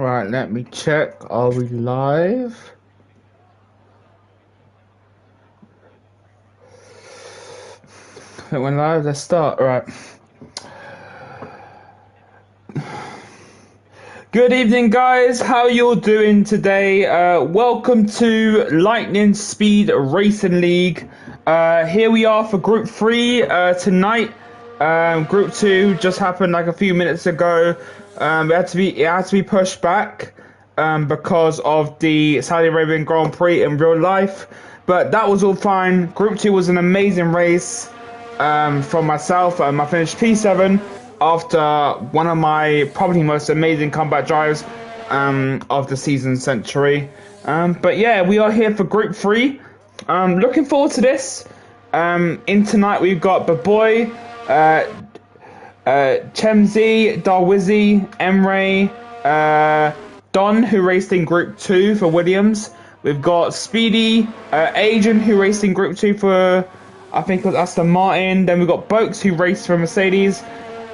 Right, let me check. Are we live? I think we're live. Let's start. Right. Good evening, guys. How you all doing today? Welcome to Lightning Speed Racing League. Here we are for Group 3 tonight. Group 2 just happened like a few minutes ago. It had to be pushed back because of the Saudi Arabian Grand Prix in real life. But that was all fine. Group 2 was an amazing race from myself. I finished P7 after one of my probably most amazing comeback drives of the season century. But yeah, we are here for Group 3. Looking forward to this. In tonight we've got Baboy, Chemzy, Darwizi, Emre, Don, who raced in Group 2 for Williams. We've got Speedy, Adrian, who raced in Group 2 for, I think it was Aston Martin. Then we've got Boaks, who raced for Mercedes.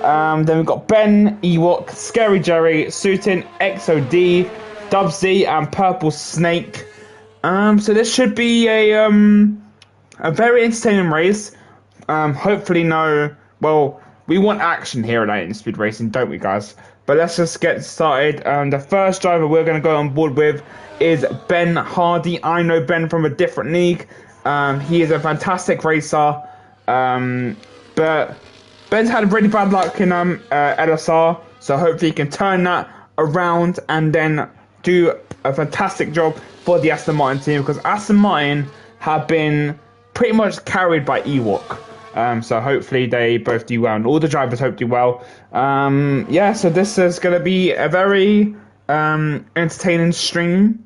Then we've got Ben, Ewok, Scary Jerry, Sutin, XOD, Dubsy, and Purple Snake. So this should be a very entertaining race. Hopefully we want action here at Lightning Speed Racing, don't we, guys? But let's just get started. The first driver we're going to go on board with is Ben Hardy. I know Ben from a different league. He is a fantastic racer. But Ben's had really bad luck in LSR, so hopefully he can turn that around and then do a fantastic job for the Aston Martin team, because Aston Martin have been pretty much carried by Ewok. So hopefully they both do well, and all the drivers hope do well. Yeah, so this is going to be a very entertaining stream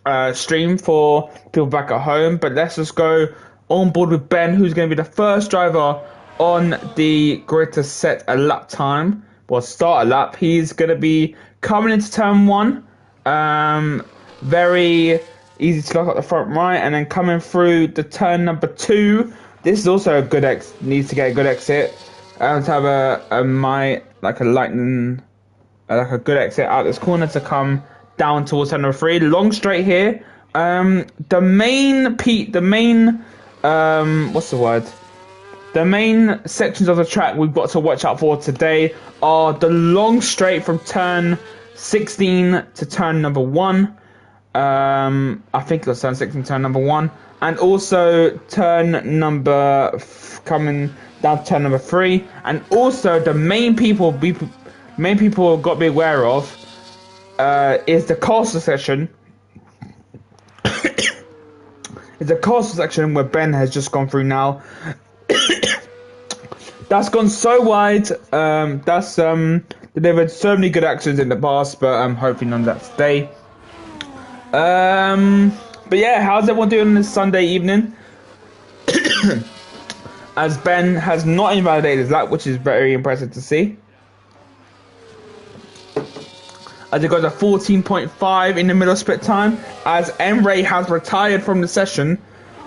for people back at home. But let's just go on board with Ben, who's going to be the first driver on the grid to set a lap time, or start a lap. He's going to be coming into turn 1. Very easy to lock up the front right, and then coming through the turn number 2. This is also a good needs to get a good exit. To have a good exit out this corner to come down towards turn number 3. Long straight here. The main sections of the track we've got to watch out for today are the long straight from turn 16 to turn number 1. I think it was turn 16 to turn number 1. And also coming down to turn number 3. And also the main people have got to be aware of is the castle section. It's the castle section where Ben has just gone through now. That's gone so wide. That's delivered so many good actions in the past, but hopefully none of that today. But yeah, how's everyone doing on this Sunday evening? As Ben has not invalidated his lap, which is very impressive to see. As it goes at 14.5 in the middle split time, as Emre has retired from the session,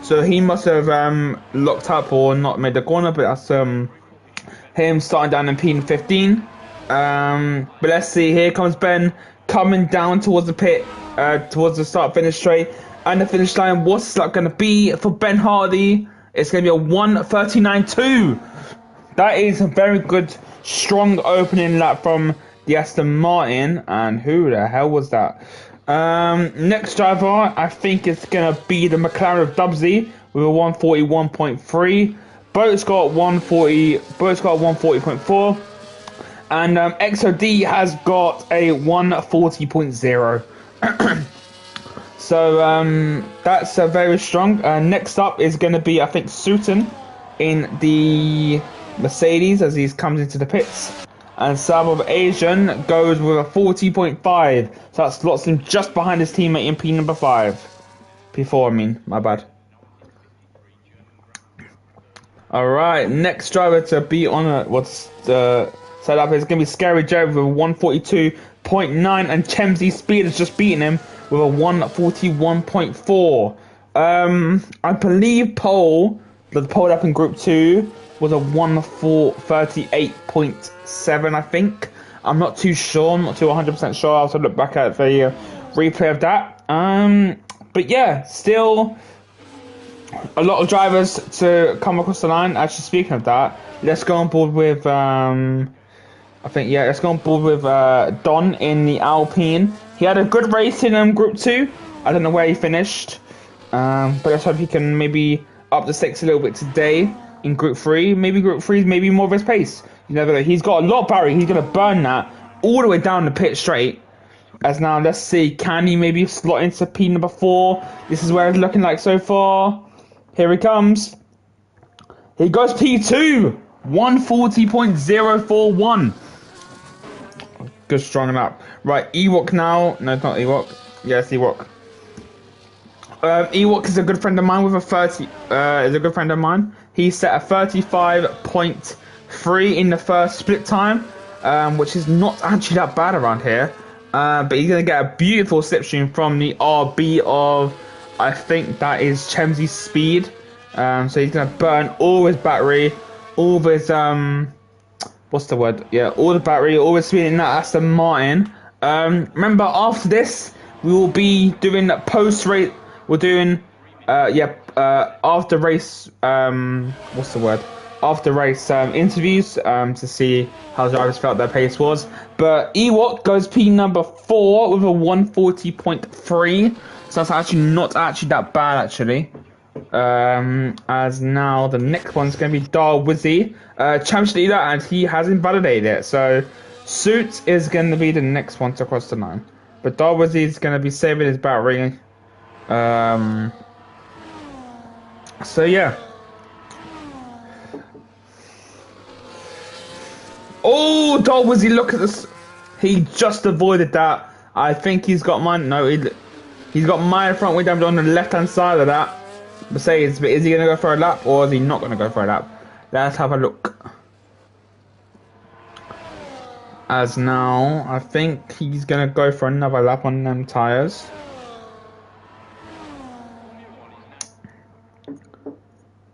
so he must have locked up or not made the corner, but that's him starting down in P15. But let's see, here comes Ben coming down towards the pit, towards the start-finish straight, and the finish line. What's this lap going to be for Ben Hardy? It's going to be a 1:39.2. That is a very good, strong opening lap from the Aston Martin. And who the hell was that? Next driver, I think it's going to be the McLaren of Dubsy with a 141.3. Boat's got 140.4. And XOD has got a 140.0. So that's very strong. Next up is going to be, I think, Sutin in the Mercedes as he comes into the pits. And Sab of Asian goes with a 40.5. So that slots him just behind his teammate in P number 5. P4, I mean, my bad. Alright, next driver to be on what's the setup is going to be Scary Jerry with a 142.9, and Chemzy Speed has just beaten him with a 141.4. I believe the pole up in Group 2 was a 1:38.7, I think. I'm not too sure. I'm not too 100% sure. I'll have to look back at the replay of that. But yeah, still a lot of drivers to come across the line. Actually, speaking of that, let's go on board with let's go on board with Don in the Alpine. He had a good race in Group 2. I don't know where he finished, but let's hope he can maybe up the stakes a little bit today in Group 3. Maybe Group 3 is maybe more of his pace. You never know. He's got a lot of battery. He's going to burn that all the way down the pit straight. As now, let's see, can he maybe slot into P number 4? This is where it's looking like so far. Here he comes. He goes P2. 140.041. Good strong up. Right, Ewok now. No, it's not Ewok. Yes, Ewok. Ewok is a good friend of mine with a 30. Is a good friend of mine. He set a 35.3 in the first split time, which is not actually that bad around here. But he's gonna get a beautiful slipstream from the RB of, I think that is Chemsy Speed. So he's gonna burn all his battery, all of his what's the word? Yeah, all the battery, all his speed in that Aston Martin. Remember, after this, we will be doing post race. We're doing after race. What's the word? After race interviews to see how drivers felt their pace was. But Ewok goes P number 4 with a 140.3. So that's actually not that bad actually. As now the next one's going to be Darwizzy, championship leader, and he hasn't validated it. So Suit is going to be the next one to cross the line. But Darwizzy is going to be saving his battery. So yeah. Oh, Darwizzy, look at this. He just avoided that. I think he's got mine. No, he's got my front wing damage on the left-hand side of that. Mercedes, but is he going to go for a lap or is he not going to go for a lap? Let's have a look. As now, I think he's going to go for another lap on them tyres.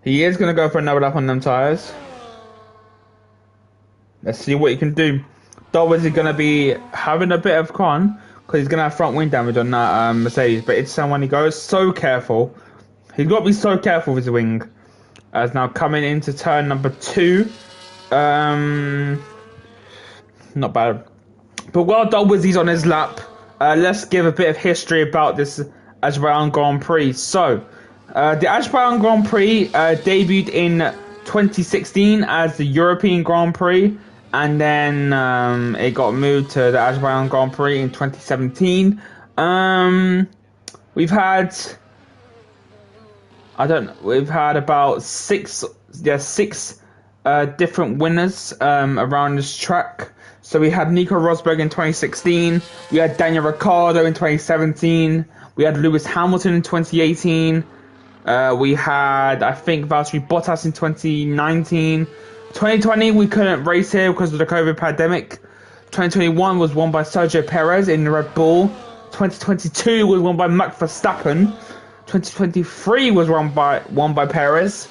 He is going to go for another lap on them tyres. Let's see what he can do. Darwin's going to be having a bit of con because he's going to have front wing damage on that Mercedes. But it's when he goes, so careful. He's got to be so careful with his wing. As now coming into turn number 2. Not bad. But while Darwin's on his lap, let's give a bit of history about this Azerbaijan Grand Prix. So, the Azerbaijan Grand Prix debuted in 2016 as the European Grand Prix. And then it got moved to the Azerbaijan Grand Prix in 2017. We've had... we've had about six different winners around this track. So we had Nico Rosberg in 2016, we had Daniel Ricciardo in 2017, we had Lewis Hamilton in 2018, we had, I think, Valtteri Bottas in 2019. 2020 we couldn't race here because of the COVID pandemic. 2021 was won by Sergio Perez in the Red Bull. 2022 was won by Max Verstappen. 2023 was won by Perez,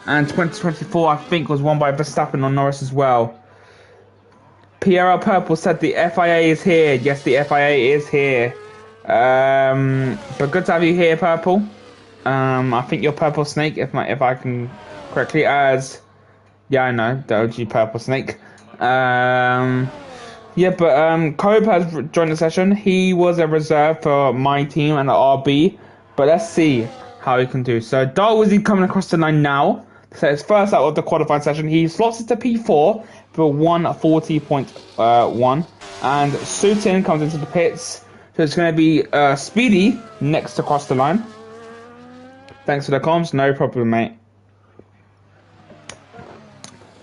and 2024 I think was won by Verstappen on Norris as well. PRL Purple said the FIA is here. Yes, the FIA is here. But good to have you here, Purple. I think you're Purple Snake, if I can correctly. As yeah, I know the OG Purple Snake. Yeah, but Cope has joined the session. He was a reserve for my team and the RB. But let's see how he can do. So Darwizzy coming across the line now. So it's first out of the qualifying session. He slots it to P4 for 140.1. And Sutin comes into the pits. So it's going to be Speedy next to cross the line. Thanks for the comms. No problem, mate.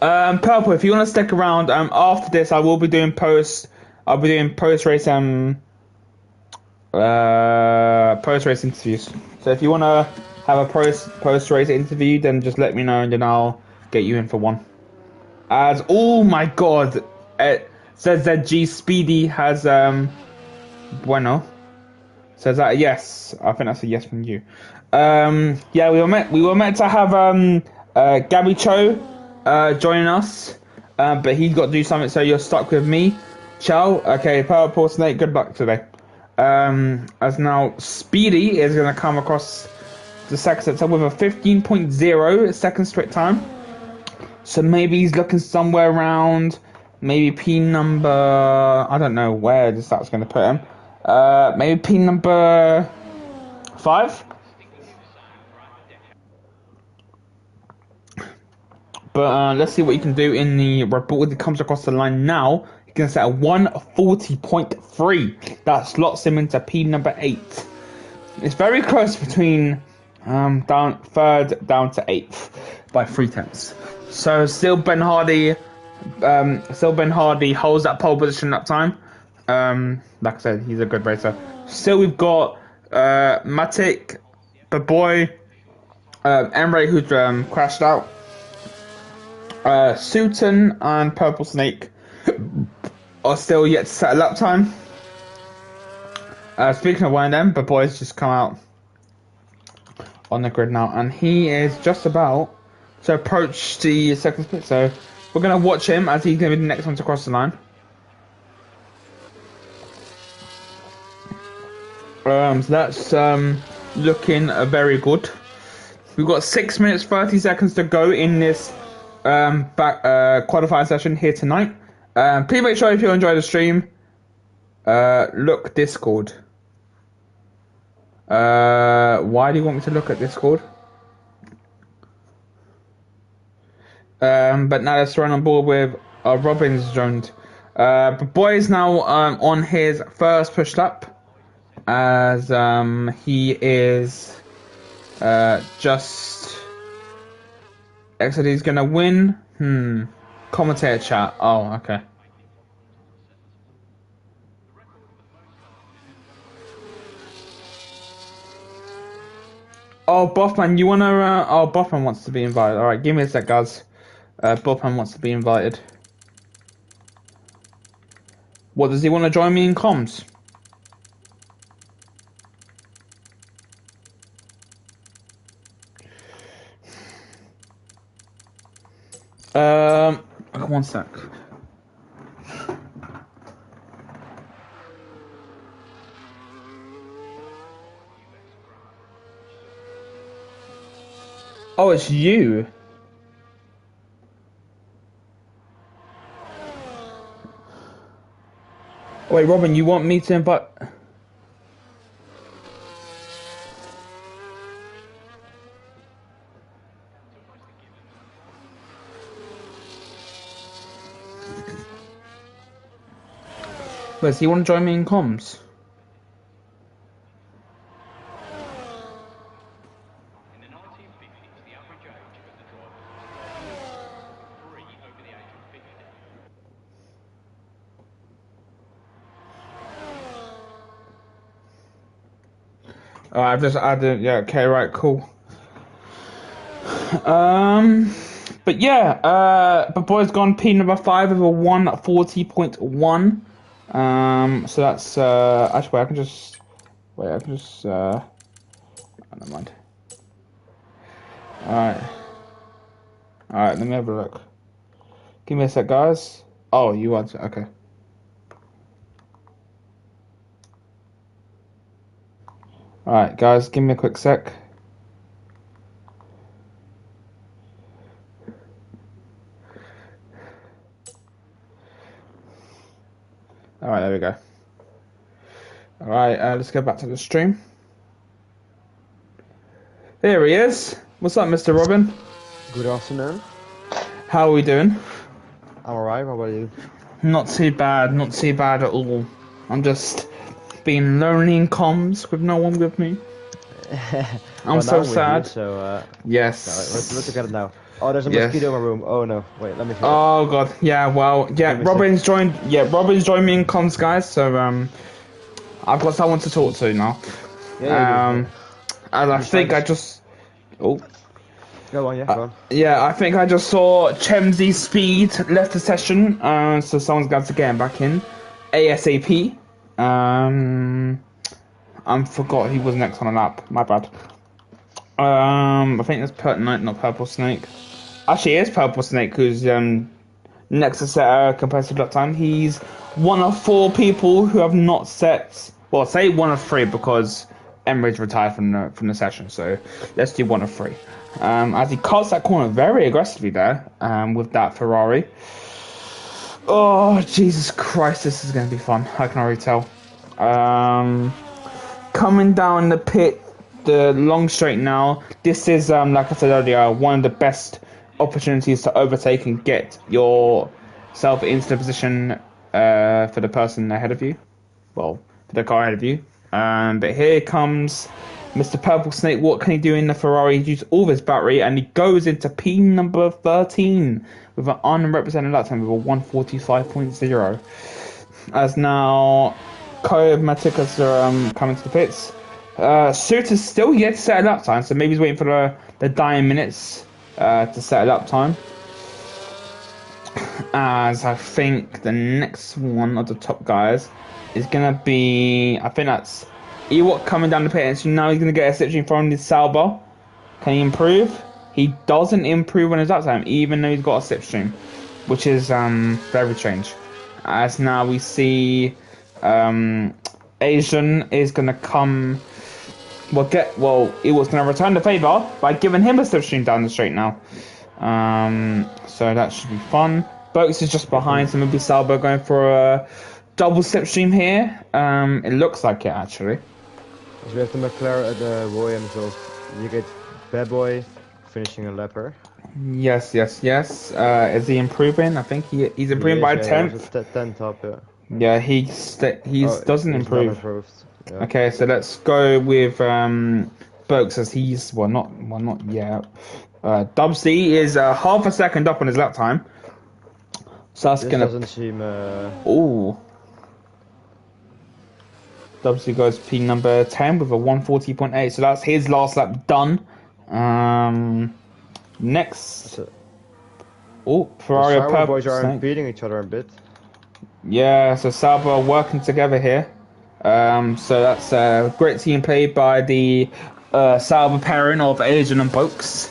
Purple, if you want to stick around, after this I will be doing post race interviews. So if you want to have a post race interview, then just let me know and then I'll get you in for one. As oh my god, ZZG Speedy has bueno. Says that yes, I think that's a yes from you. Yeah, we were meant to have Gabby Cho joining us, but he's got to do something, so you're stuck with me. Ciao. Okay, Purple Snake, good luck today. As now Speedy is going to come across the second sector with a 15.0 second straight time. So maybe he's looking somewhere around maybe P number, I don't know where that's going to put him. Maybe P number 5. But let's see what you can do in the report. It comes across the line now. You can set a 140.3. That slots him into P number 8. It's very close between down third down to 8th by 3/10. So still Ben Hardy holds that pole position that time. Like I said, he's a good racer. Still we've got Matic, the boy, Emre who's crashed out. Sutton and Purple Snake are still yet to set a lap time. Speaking of one of them, the boy's just come out on the grid now, and he is just about to approach the second split. So we're gonna watch him as he's gonna be the next one to cross the line. So that's looking very good. We've got 6 minutes 30 seconds to go in this qualifying session here tonight. Please make sure if you enjoy the stream, look Discord. Why do you want me to look at Discord? But now let's run on board with Robin's joined. The boy is now on his first push lap, as he is just exited. He's gonna win. Commentator chat. Oh, okay. Oh, Boffman, you wanna? Oh, Boffman wants to be invited. All right, give me a sec, guys. Boffman wants to be invited. What, does he want to join me in comms? One sec. Oh, it's you. Wait, Robin, you want me to invite? Wait, does he want to join me in comms? I've just added, yeah, okay, right, cool. But yeah, the boy's gone P number 5 with a 140.1. So that's, actually, I can just, never mind. Alright, let me have a look. Give me a sec, guys. Oh, you want to, okay. Alright, guys, give me a quick sec. Alright, there we go. Alright, let's go back to the stream. There he is. What's up, Mr. Robin? Good afternoon. How are we doing? I'm alright, how about you? Not too bad at all. I'm just being lonely in comms with no one with me. I'm so sad. You, so, yes. Let's look at it now. Oh, there's a mosquito in my room. Oh no, wait, let me. Oh god, yeah. Well, yeah. Robin's joined. Yeah, Robin's joined me in comms, guys. So I've got someone to talk to now. Yeah. And I think I just. Oh. Go on, yeah. Go on. Yeah, I think I just saw Chemsy Speed left the session. So someone's got to get him back in ASAP. I forgot he was next on the lap. My bad. I think it's not Purple Snake. Actually, it is Purple Snake who's no next to set competitive lap time. He's one of 4 people who have not set. Well, say one of 3 because Emre's retired from the session. So let's do one of 3. As he cuts that corner very aggressively there with that Ferrari. Oh, Jesus Christ, this is going to be fun. I can already tell. Coming down the pit, the long straight now. This is, like I said earlier, one of the best opportunities to overtake and get yourself into the position for the person ahead of you. Well, for the car ahead of you. But here comes Mr. Purple Snake. What can he do in the Ferrari? He uses all of his battery and he goes into P number 13 with an unrepresented lap time of a 145.0. As now Maticas are coming to the pits. Suit is still yet to set a lap time, so maybe he's waiting for the dying minutes to set a lap time. As I think the next one of the top guys is going to be, I think that's Ewok coming down the pit, and so now he's going to get a slipstream from the Sauber. Can he improve? He doesn't improve on his lap time, even though he's got a slipstream, which is very strange. As now we see Asian is going to come, Ewok's going to return the favour by giving him a slipstream down the straight now. So that should be fun. Boats is just behind, so maybe Sauber going for a double slipstream here. It looks like it actually. So we have the McLaren, the Williams, so you get Bad Boy finishing a lapper. Yes. Is he improving? I think he's improving by 10th. 10 top, yeah. Yeah, he doesn't improve. Yeah. Okay, so let's go with Boaks as he's not yet. Dubsy is half a second up on his lap time. So that's gonna. Doesn't seem. Ooh. Dubsy goes P number 10 with a 140.8. So that's his last lap done. Next. Oh, Ferrari the Purple boys are Snake. beating each other a bit. Yeah, so Sauber are working together here. So that's a great team play by the Sauber pairing of Asian and Boaks.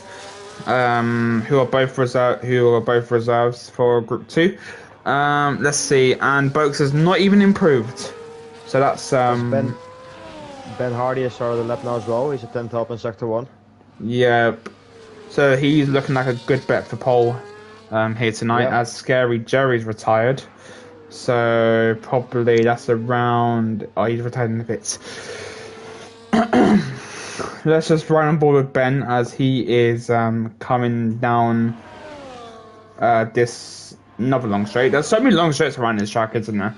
Who are both reserves for Group 2. Let's see, and Boaks has not even improved. So that's Ben Hardy has started the lap now as well. He's a 10th up in Sector 1. Yep. So he's looking like a good bet for pole here tonight, as Scary Jerry's retired. So probably that's around. Oh, he's retired in the pits. Let's just run on board with Ben as he is coming down this another long straight. There's so many long straights around this track, isn't there?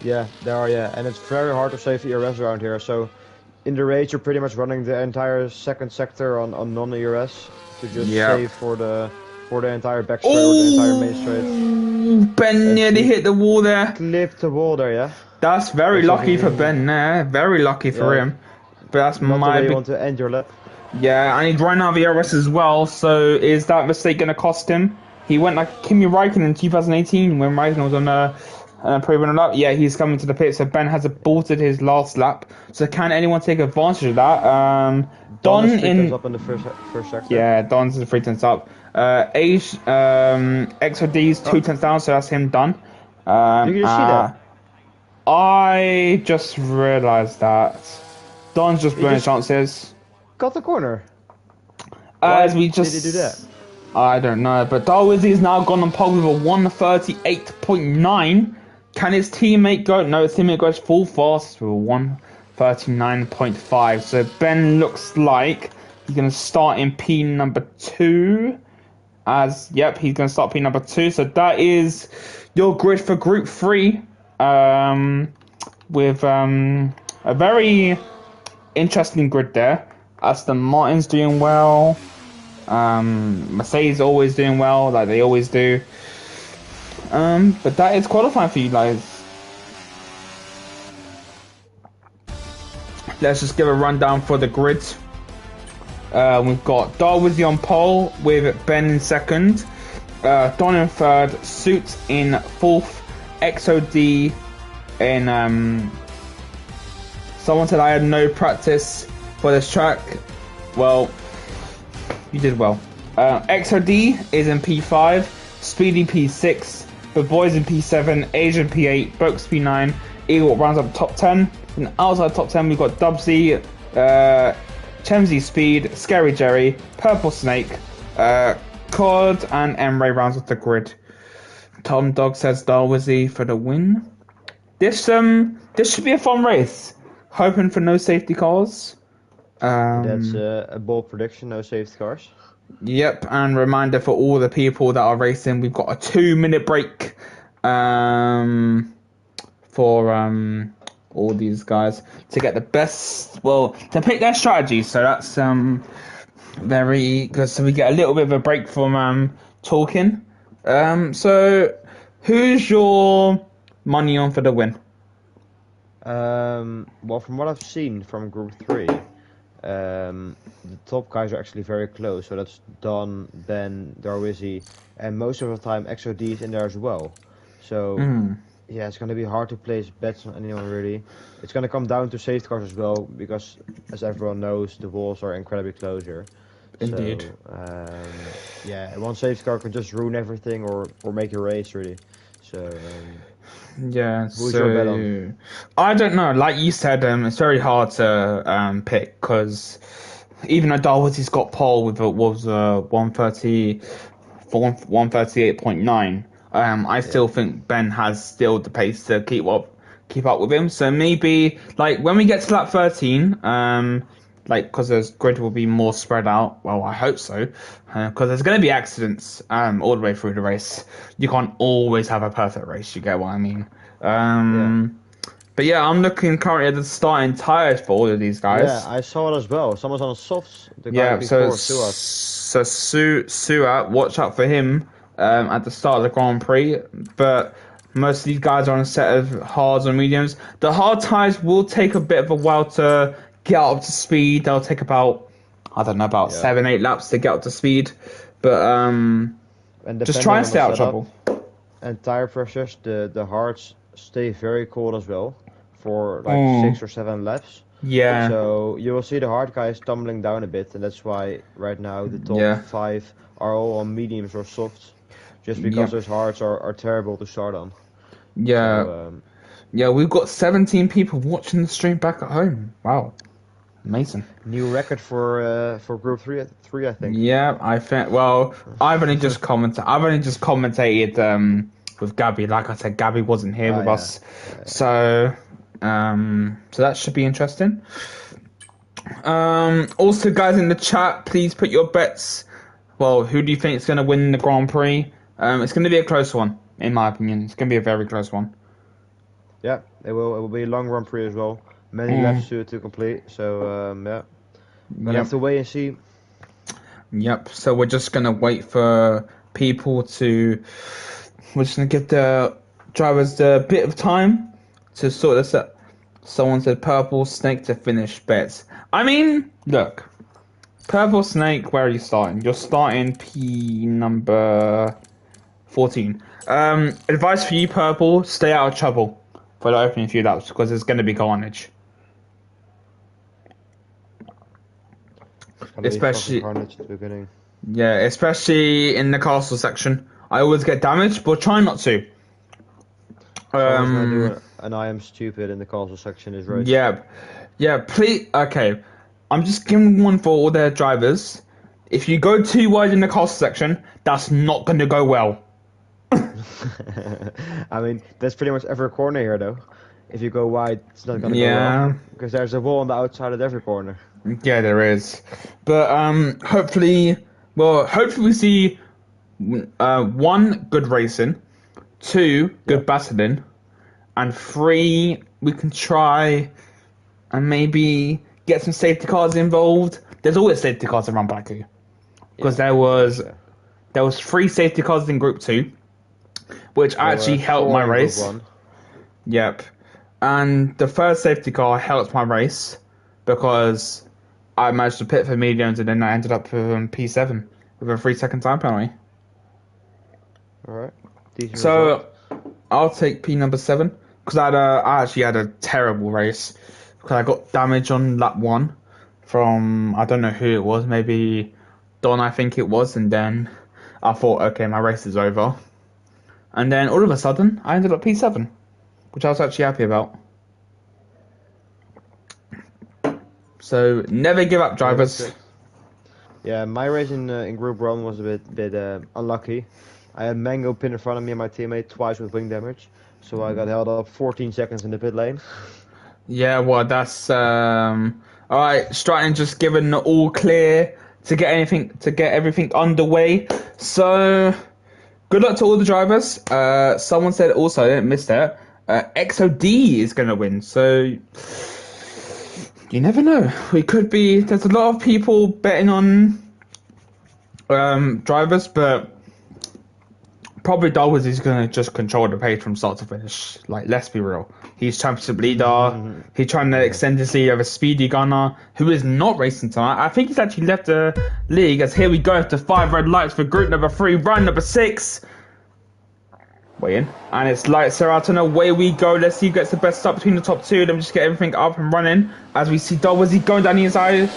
Yeah, there are, and it's very hard to save ERS around here. So in the race, you're pretty much running the entire second sector on non-ERS to just save for the entire back straight or the entire main straight. Ben nearly hit the wall there. Clipped the wall there, yeah. That's very lucky for Ben there. Very lucky for him. But that's not the way you want to end your lap. Yeah, and he's running out of ERS as well. So is that mistake going to cost him? He went like Kimi Räikkönen in 2018 when Räikkönen was on improving a lap. Yeah, he's coming to the pit. So Ben has aborted his last lap. So can anyone take advantage of that? Don is 3 in tenths up in the first sector. Yeah, Don's 3 tenths up. XOD's 2 tenths down. So that's him done. Did you just see that? I just realised that Don's just blowing chances. Got the corner. As we just did he do that? I don't know, but Darwizzy has now gone on pole with a 138.9. Can his teammate go? No, his teammate goes full fast with a 139.5. So Ben looks like he's going to start in P number 2. He's going to start P number 2. So that is your grid for Group 3. With a very interesting grid there. Aston Martin's doing well. Mercedes always doing well, like they always do. But that is qualifying for you guys. Let's just give a rundown for the grid. We've got Darwizzy on pole with Ben in second, Don in third, Suit in fourth, XOD in someone said I had no practice for this track. Well, you did well. XOD is in P5, Speedy P6, the boys in P7, Asian P8, Bokes P9, Eagle rounds up top 10. And outside top 10, we've got Dubsy, Chemsy Speed, Scary Jerry, Purple Snake, Cod, and Emray rounds up the grid. Tom Dog says Darwizzy for the win. This should be a fun race. Hoping for no safety cars. That's a bold prediction, no safety cars. Yep, and reminder for all the people that are racing, we've got a 2-minute break for all these guys to get the best, to pick their strategy. So that's very good. So we get a little bit of a break from talking. So who's your money on for the win? Well, from what I've seen from Group 3, the top guys are actually very close. So that's Don, Ben, Darwizzy, and most of the time XOD's in there as well. So yeah, it's going to be hard to place bets on anyone really. It's going to come down to safety cars as well, because as everyone knows, the walls are incredibly close here. Indeed. So, yeah, one safety car can just ruin everything or make a race really. So yeah, who's your bet on? I don't know. Like you said, it's very hard to pick, because even though Darwizzy's got pole with it was 138.9. I still think Ben has still the pace to keep up with him. So maybe like when we get to lap 13, because the grid will be more spread out. Well, I hope so, because there's going to be accidents all the way through the race. You can't always have a perfect race. You get what I mean? But yeah, I'm looking currently at the starting tires for all of these guys. Yeah, I saw it as well. Someone's on softs. The guy before, Suat, watch out for him at the start of the Grand Prix. But most of these guys are on a set of hards and mediums. The hard tires will take a bit of a while to get up to speed. They'll take about 7-8 laps to get up to speed. But just try and stay out of trouble. And tire pressures, the hards stay very cold as well for like 6 or 7 laps. Yeah. So you will see the hard guys tumbling down a bit, and that's why right now the top 5 are all on mediums or softs, just because those hards are terrible to start on. Yeah. So, yeah, we've got 17 people watching the stream back at home. Wow. Amazing. New record for Group 3, I think. Yeah, I think. Well, I've only just commentated with Gabby. Like I said, Gabby wasn't here with us, so that should be interesting. Also, guys in the chat, please put your bets. Well, who do you think is going to win the Grand Prix? It's going to be a close one, in my opinion. It's going to be a very close one. Yeah, it will be a long Grand Prix as well. Many laps to complete, so yeah. We'll have to wait and see. Yep, so we're just going to wait for people to... We're just going to give the drivers a bit of time to sort this out. Someone said Purple Snake to finish bets. I mean, look. Purple Snake, where are you starting? You're starting P number 14. Advice for you, Purple, stay out of trouble for the opening few laps, because there's going to be carnage. Especially carnage at the beginning. Yeah, especially in the castle section. I always get damaged, but try not to. Someone's gonna do an I am stupid in the castle section is right. Yeah, please. Okay, I'm just giving one for all their drivers. If you go too wide in the castle section, that's not going to go well. I mean, that's pretty much every corner here, though. If you go wide, it's not going to go well. Because there's a wall on the outside of every corner. Yeah, there is. But hopefully we see 1, good racing, 2, good battling, and 3, we can try and maybe get some safety cars involved. There's always safety cars around Baku, because there was 3 safety cars in Group 2, which actually helped my race. Yep, and the first safety car helped my race because I managed to pit for mediums, and then I ended up with P7 with a 3-second time penalty. Alright. So I'll take P number 7 because I actually had a terrible race because I got damage on lap 1 from, I don't know who it was, maybe Don, I think it was, and then I thought, okay, my race is over. And then all of a sudden, I ended up P7, which I was actually happy about. So never give up, drivers. Yeah, my race in Group 1 was a bit unlucky. I had Mango pin in front of me and my teammate twice with wing damage, so I got held up 14 seconds in the pit lane. Yeah, well, that's alright. Stratton just given the all clear to get everything underway. So good luck to all the drivers. Someone said also, I didn't miss that. XOD is gonna win. So you never know. We could be. There's a lot of people betting on drivers, but probably Darwin is going to just control the pace from start to finish. Like, let's be real. He's championship leader. He's trying to extend his lead over Speedy Gunner, who is not racing tonight. I think he's actually left the league, as here we go to 5 red lights for group number 3, run number 6. Way in. And it's lights are out and away we go. Let's see who gets the best start between the top 2. Let me just get everything up and running. As we see Darwin going down the inside.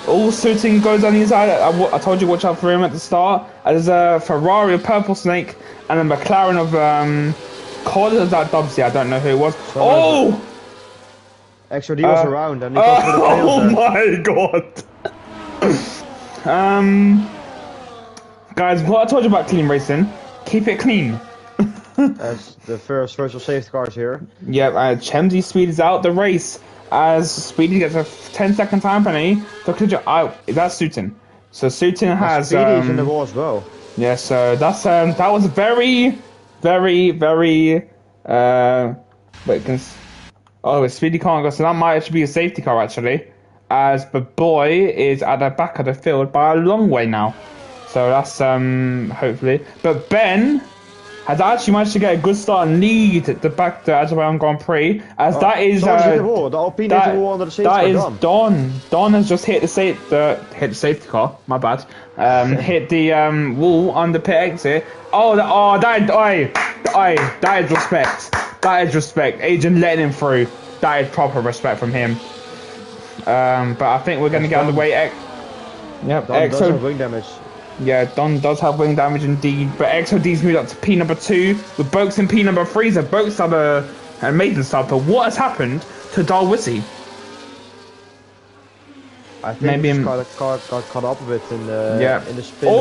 All suiting goes on the inside. I told you watch out for him at the start. There's a Ferrari of Purple Snake and a McLaren of COD. Is that Dubsy? I don't know who it was. Oh! XOD was around and he got through the Oh my god! Guys, what I told you about clean racing, keep it clean. As the first virtual safety car is here. Yep, Chemsy Speed is out the race. As Speedy gets a 10-second time penalty, that's Sutton. So Sutton has Speedy's in the wall as well. Yeah, so that's that was very, very, very Speedy can't go, so that might actually be a safety car actually. As the boy is at the back of the field by a long way now. So that's hopefully. But Ben has actually managed to get a good start and lead the Azerbaijan Grand Prix, as that is the Alpine hit the wall under the safety car. That is Don. Don has just hit the safety car. My bad. Hit the wall on the pit exit. That is respect. That is respect. Agent letting him through. That is proper respect from him. But I think we're gonna get on the way. Yep. Don does have wing damage. Yeah, Don does have wing damage indeed, but XOD's moved up to P number 2 with Boaks in P number 3, so Boaks had an amazing start. But what has happened to Darwizzy? I think maybe he got caught up a bit in the spin with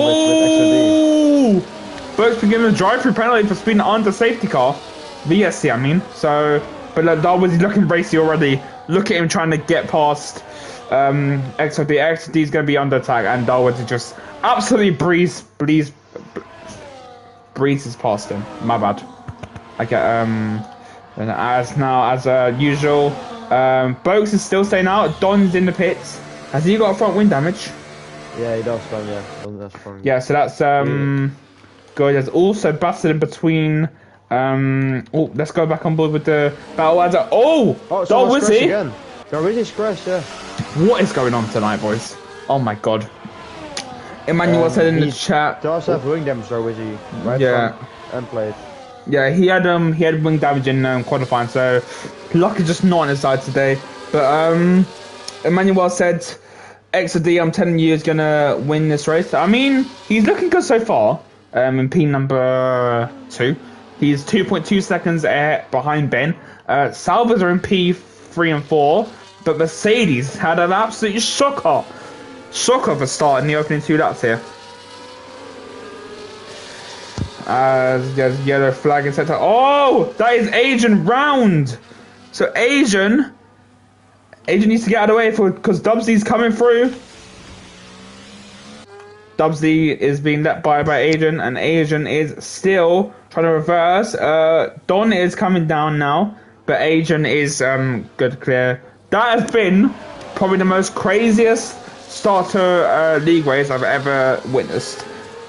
XOD. Boaks been given a drive-through penalty for speeding under safety car. VSC, I mean. So, but Darwizzy looking racy already. Look at him trying to get past XOD. XOD's going to be under attack, and Darwizzy just absolutely breezes past him. My bad. And as usual, Boaks is still staying out. Don's in the pits. Has he got front wing damage? Yeah, he does. That's front. Yeah, so that's good. There's also Bastard in between. Let's go back on board with the battle adder. Darwizzy! Darwizzy's crashed, yeah. What is going on tonight, boys? Oh my god. Emmanuel said in the chat. Does have wing damage, Darwizzy, right? Yeah. Unplayed. Yeah, he had wing damage in qualifying, so luck is just not on his side today. But Emmanuel said, XOD, I'm telling you, is gonna win this race. I mean, he's looking good so far. In P number 2, he's 2.2 seconds behind Ben. Salvas are in P3 and 4, but Mercedes had an absolute shocker of a start in the opening 2 laps here. There's yellow flag in center. Oh, that is Asian round. So Asian needs to get out of the way because Dubsy's coming through. Dubsy is being let by Asian, and Asian is still trying to reverse. Don is coming down now, but Asian is good to clear. That has been probably the most craziest starter league race I've ever witnessed.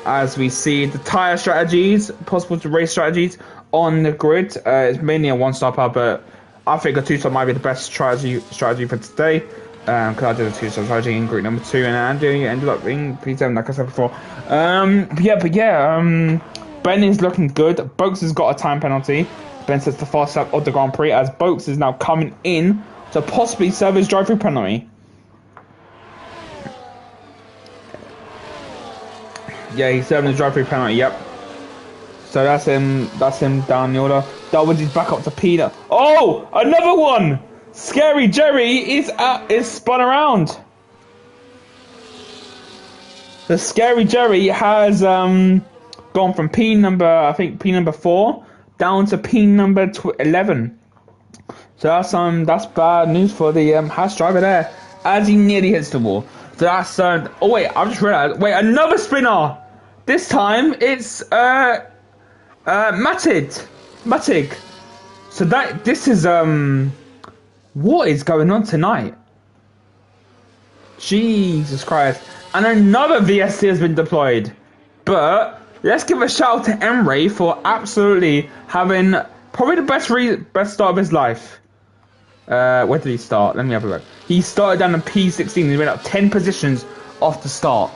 As we see the tyre strategies, possible to race strategies on the grid. It's mainly a one-stopper, but I think a two-stop might be the best strategy for today. Because I did a two-stop strategy in group number 2, and Andy ended up being P7, like I said before. Ben is looking good. Boaks has got a time penalty. Ben sets the fast lap of the Grand Prix, as Boaks is now coming in to possibly serve his drive-through penalty. Yeah, he's serving the drive-through penalty. Yep. So that's him. That's him down the order. Darwin's back up to Peter. Oh, another one! Scary Jerry is spun around. The Scary Jerry has gone from P number 4 down to P number 11. So that's bad news for the Haas driver there, as he nearly hits the wall. So that's oh wait, I've just realised. Wait, another spinner. This time it's Matig. So this is what is going on tonight? Jesus Christ. And another VSC has been deployed. But let's give a shout out to Emre for absolutely having probably the best start of his life. Where did he start? Let me have a look. He started down in P16. He went up 10 positions off the start.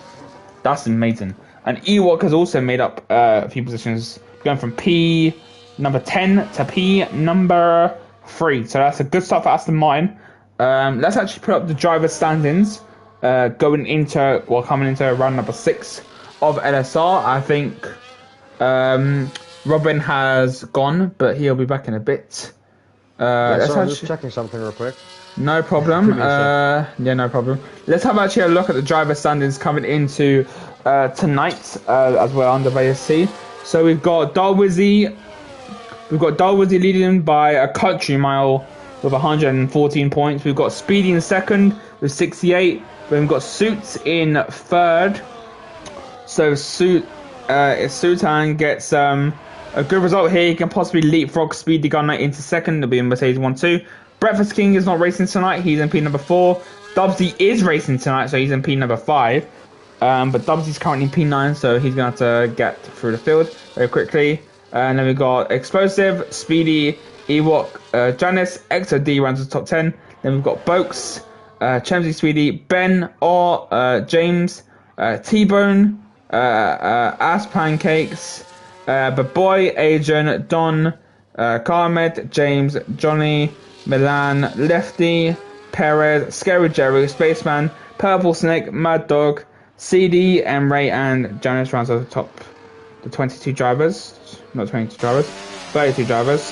That's amazing. And Ewok has also made up a few positions, going from P number 10 to P number 3. So that's a good start for Aston Martin. Let's actually put up the driver standings coming into round number 6 of LSR. I think Robin has gone, but he'll be back in a bit. I'm just checking something real quick. No problem. Yeah, no problem. Let's have actually a look at the driver standings coming into tonight as we're under VSC. So we've got Darwizzy. We've got Darwizzy leading by a country mile with 114 points. We've got Speedy in second with 68. We've got Suits in third. So if Sutan gets a good result here, he can possibly leapfrog Speedy Gunner into second. It'll be in Mercedes 1-2. Breakfast King is not racing tonight. He's in P number 4. Dubsy is racing tonight, so he's in P number 5. But Dubsy's currently in P9, so he's going to have to get through the field very quickly. And then we've got Explosive, Speedy, Ewok, Janice, XOD runs the top 10. Then we've got Bokes, Chemsy, Speedy, Ben, James, T-Bone, Ass Pancakes, Baboy, Adrian, Don, Carmed, James, Johnny, Milan, Lefty, Perez, Scary Jerry, Spaceman, Purple Snake, Mad Dog, CD, Emre, and Janice rounds at the top. The 22 drivers, not 22 drivers, 32 drivers.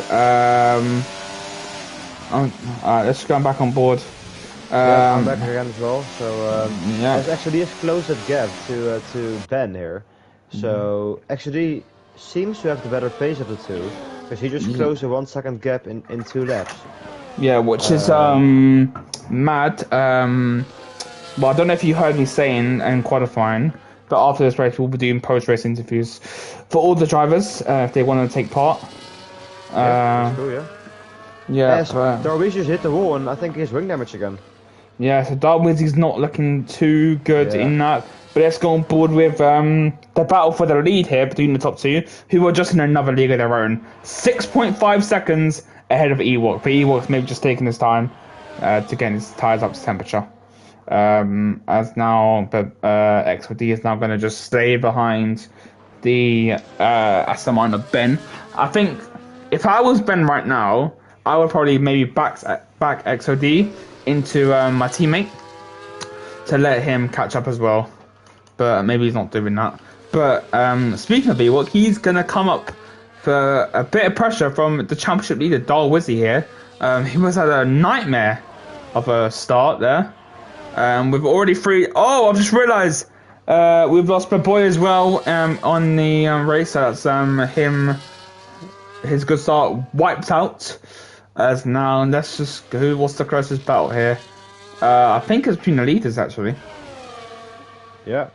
Let's go back on board. I'm back again as well. So yeah, there's actually a closer gap to Ben here. So actually seems to have the better pace of the two, because he just closed a 1 second gap in 2 laps. Yeah, which is mad. Well, I don't know if you heard me saying in qualifying, but after this race, we'll be doing post-race interviews for all the drivers if they want to take part. That's cool, yeah. Yeah. Darwish just hit the wall, and I think he's wing damage again. Yeah, so Darwizzy's not looking too good in that. But let's go on board with the battle for the lead here between the top two, who are just in another league of their own. 6.5 seconds ahead of Ewok. But Ewok's maybe just taking his time to get his tyres up to temperature. As now, XOD is now going to just stay behind the Aston Martin of Ben. I think if I was Ben right now, I would probably maybe back XOD into my teammate to let him catch up as well. But maybe he's not doing that. But speaking of Ewok, he's going to come up for a bit of pressure from the championship leader, Darwizzy here. He was at a nightmare of a start there. We've already I've just realised we've lost Baboy as well on the race. So that's him. His good start wiped out. As now, let's just go. What's the closest battle here? I think it's between the leaders actually. Yeah,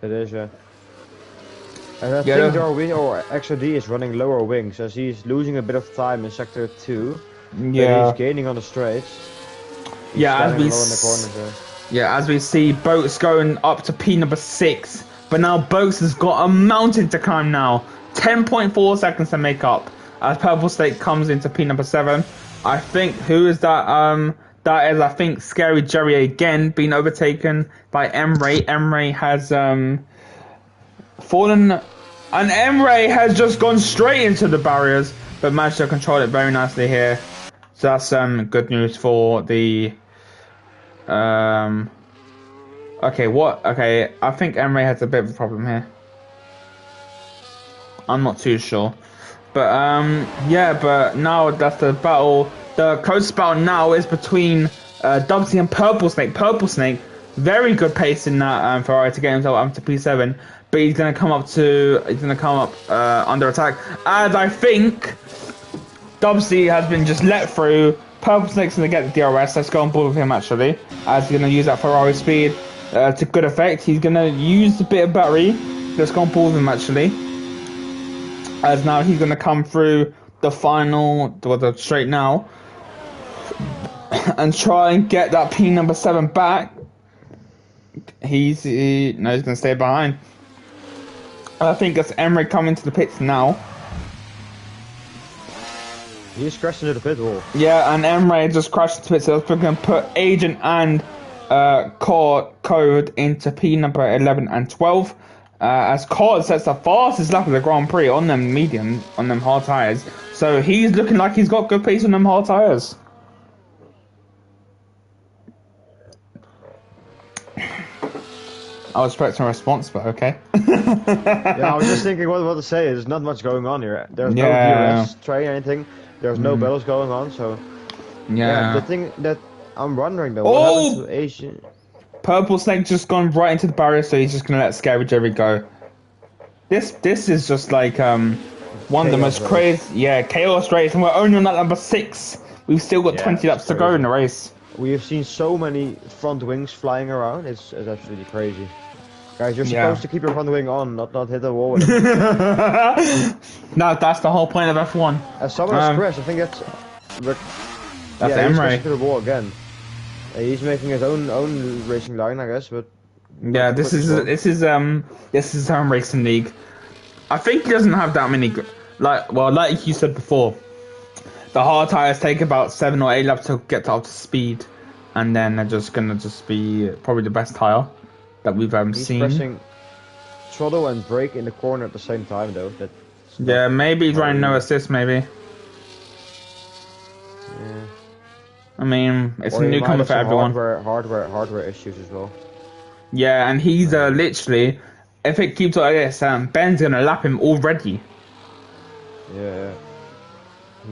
it is. Yeah. And I think Darwin or XOD is running lower wings as he's losing a bit of time in sector 2. Yeah. He's gaining on the straights. As we see Boats going up to P number 6, but now Boats has got a mountain to climb now. 10.4 seconds to make up as Purple Snake comes into P number 7. I think who is that? That is, I think, Scary Jerry again being overtaken by Emre. Emre has fallen, and Emre has just gone straight into the barriers, but managed to control it very nicely here. So that's good news for the. Okay, I think Emre has a bit of a problem here. I'm not too sure. But yeah, but now that's the battle. The closest battle now is between Dubsy and Purple Snake. Purple Snake, very good pace in that Ferrari to get himself up to P7, but he's gonna come up under attack. As I think Dubsy has been just let through. Purple Snake's gonna get the DRS. Let's go on board with him actually. As he's gonna use that Ferrari speed to good effect. He's gonna use a bit of battery. Let's go on board with him actually. As now he's gonna come through the final, the straight now, and try and get that P number 7 back. He's gonna stay behind. I think it's Emery coming to the pits now. He's crashed into the pit wall. Yeah, and Emre just crashed into it, so we're going to put Agent and code into P number 11 and 12. As Cod sets the fastest lap of the Grand Prix on them on them hard tyres. So he's looking like he's got good pace on them hard tyres. I was expecting a response, but okay. Yeah, I was just thinking what to say. There's not much going on here. There's no DRS train or anything. There's no battles going on, so... Yeah, the thing that I'm wondering though, what happened to Asian... Purple Snake just gone right into the barrier, so he's just gonna let Scary Jerry go. This is just like one of the most crazy, chaos race, and we're only on that number 6. We've still got 20 laps to go in the race. We have seen so many front wings flying around. It's absolutely crazy. Guys, you're supposed to keep your front wing on, not hit the wall with it. No, that's the whole point of F1. As someone has crashed, I think that's Emery. He's to the wall again. He's making his own racing line, I guess, but yeah, this is home racing league. I think he doesn't have that many like you said before. The hard tires take about 7 or 8 laps to get up to speed, and then they're just gonna be probably the best tire that we've seen. He's pressing throttle and brake in the corner at the same time, though. Yeah, maybe he's running no assist, maybe. Yeah. I mean, it's a newcomer for everyone. Hardware issues as well. Yeah, and he's literally, if it keeps like this, Ben's gonna lap him already. Yeah.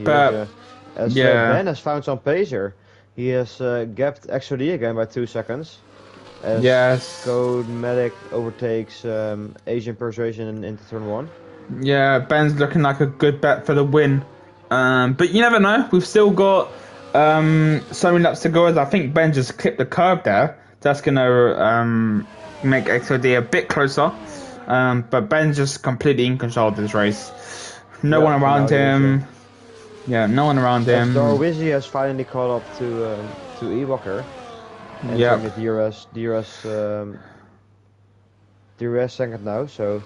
Ben has found some pace here. He has gapped XOD again by 2 seconds. As Code Medic overtakes Asian Persuasion into turn 1. Yeah, Ben's looking like a good bet for the win. But you never know. We've still got so many laps to go. As I think Ben just clipped the curb there. That's gonna make XOD a bit closer. But Ben's just completely in control of this race. No one around him. Yeah, no one around him. Darwizzy has finally caught up to Ewalker. Yeah. DRS second now, so